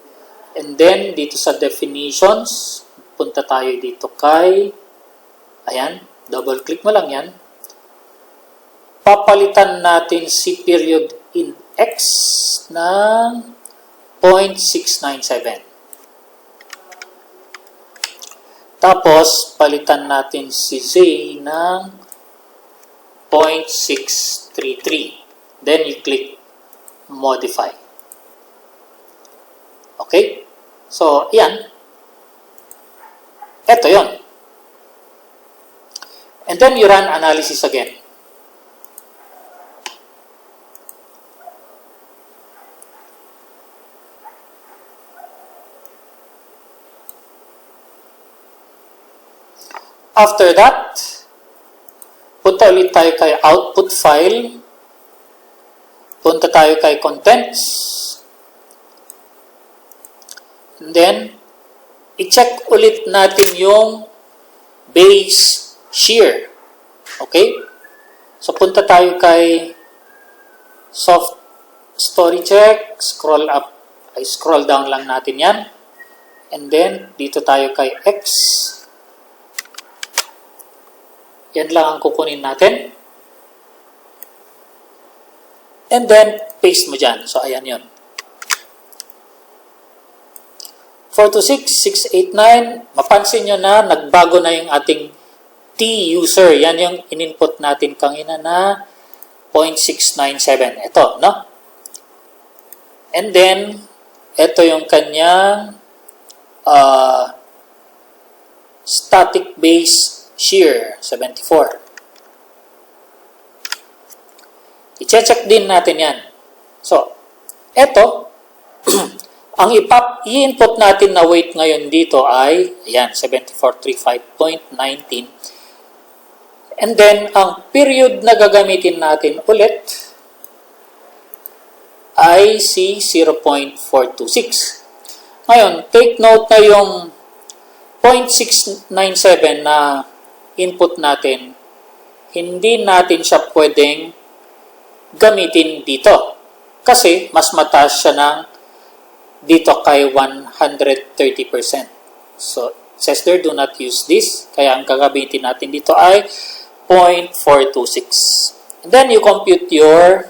And then, dito sa definitions, punta tayo dito kay, ayan, double click mo lang yan. Papalitan natin si period in X ng 0.697. Tapos, palitan natin si Z ng 0.633. Then, you click Modify. Okay? So, yan. Ito yon. And then, you run analysis again. After that, punta ulit tayo kay output file. Punta tayo kay contents. And then, i-check ulit natin yung base shear. Okay? So, punta tayo kay soft story check. Scroll up, ay scroll down lang natin yan. And then, dito tayo kay X. Yan lang ang kukunin natin. And then, paste mo dyan. So, ayan yun. 426, 689, mapansin nyo na nagbago na yung ating T-user. Yan yung in-input natin kanina na 0.697. Ito, no? And then, ito yung kanyang static base shear, 74. I-check din natin yan. So, eto, ang i-input natin na weight ngayon dito ay, ayan, 7435.19. And then, ang period na gagamitin natin ulit ay si 0.426. Ngayon, take note na yung 0.697 na input natin, hindi natin siya pwedeng gamitin dito. Kasi, mas mataas siya ng dito kay 130%. So, it says there, do not use this. Kaya, ang gagamitin natin dito ay 0.426. And then, you compute your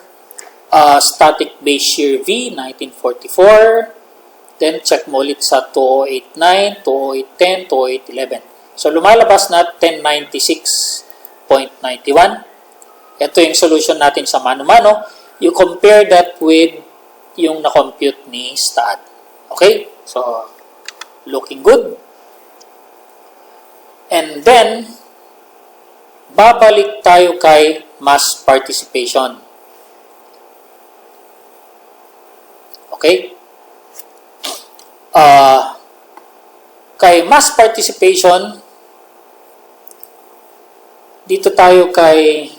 static base shear V, 1944. Then, check mo ulit sa 2089, 2010, 2011. So, lumalabas na 1096.91. Ito yung solution natin sa mano-mano. You compare that with yung na-compute ni STAAD. Okay? So, looking good. And then, babalik tayo kay mass participation. Okay? Kay mass participation, dito tayo kay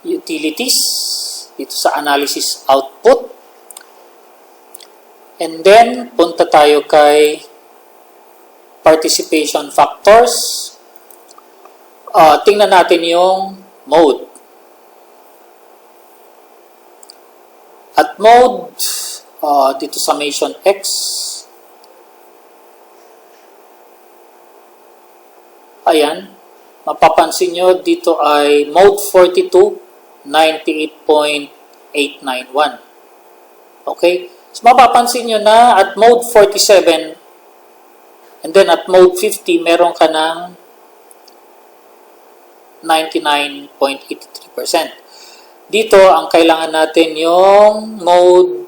utilities, dito sa analysis output, and then punta tayo kay participation factors. Tingnan natin yung mode. At mode, dito sa summation X, ayan, mapapansin nyo dito ay mode 42, 98.891. Okay? So, mapapansin nyo na at mode 47 and then at mode 50, meron ka ng 99.83%. Dito, ang kailangan natin yung mode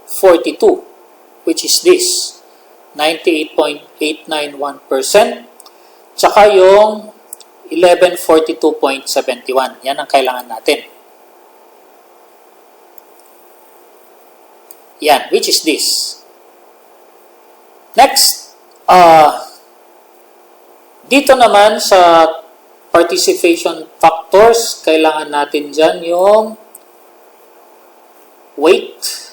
42, which is this, 98.891%, tsaka yung 1142.71. Yan ang kailangan natin. Yan, which is this. Next, dito naman sa participation factors, kailangan natin dyan yung weight,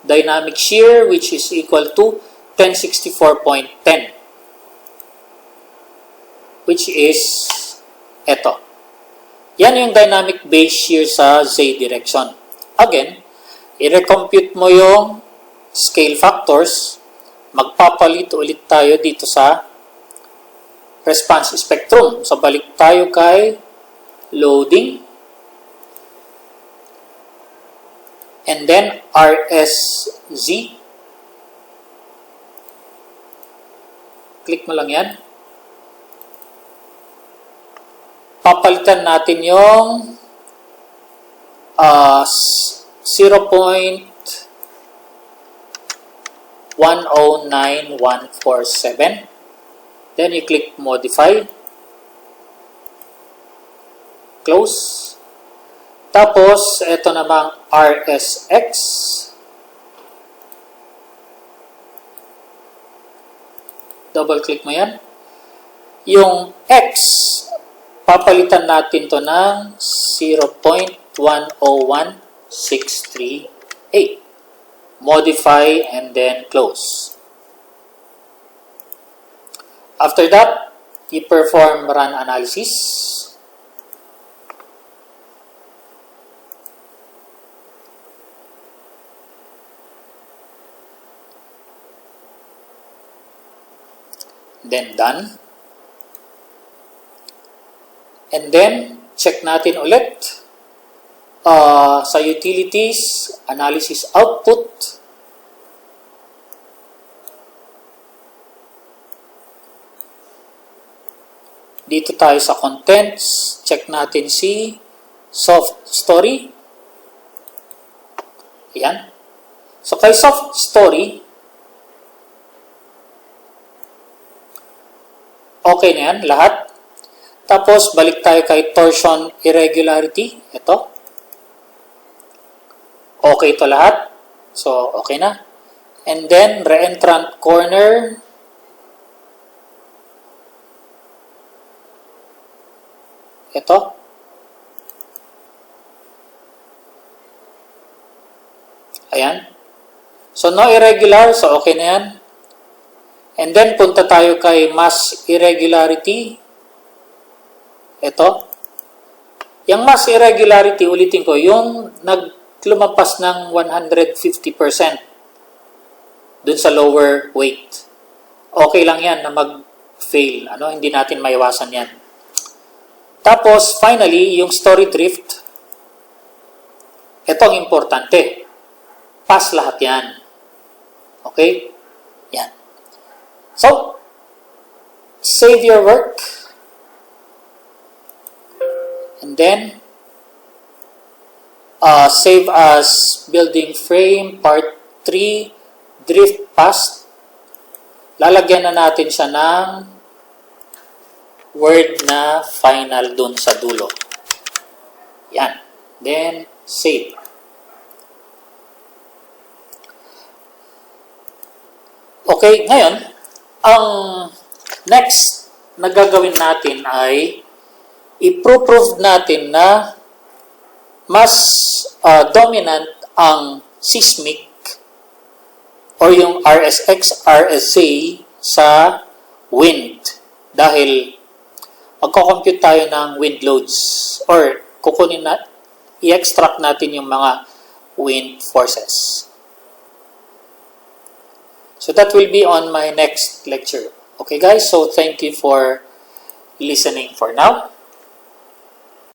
dynamic shear, which is equal to 1064.10, which is eto. Yan yung dynamic base shear sa Z direction. Again, i-recompute mo yung scale factors, magpapalit ulit tayo dito sa response spectrum. So, balik tayo kay loading. And then, RSZ. Click mo lang yan. Papalitan natin yung 0.109147. Then you click modify. Close. Tapos, ito namang RSX. Double click mo yan. Yung X, papalitan natin to ng 0.101638. Modify and then close. After that, i-perform run analysis. Then done. And then, check natin ulit sa utilities, analysis output. Dito tayo sa contents, check natin si soft story. Ayan. So, kay soft story, Okay na yan, lahat. Tapos, balik tayo kay torsion irregularity. Ito. Okay to lahat. So, okay na. And then, reentrant corner. Ito. Ayan. So, no irregular. So, okay na yan. And then, punta tayo kay mass irregularity. Ito. Yung mass irregularity, ulitin ko, yung lumampas ng 150% dun sa lower weight. Okay lang yan na mag-fail. Hindi natin maiwasan yan. Tapos, finally, yung story drift. Ito ang importante. Pass lahat yan. Okay? Yan. So, save your work. And then, save as building frame, part 3, drift past. Lalagyan na natin siya ng word na final dun sa dulo. Yan. Then, save. Okay, ngayon, ang next na gagawin natin ay i-prove natin na mas dominant ang seismic or yung RSX, RSA sa wind. Dahil magko-compute tayo ng wind loads or i-extract natin yung mga wind forces. So that will be on my next lecture. Okay guys, so thank you for listening for now.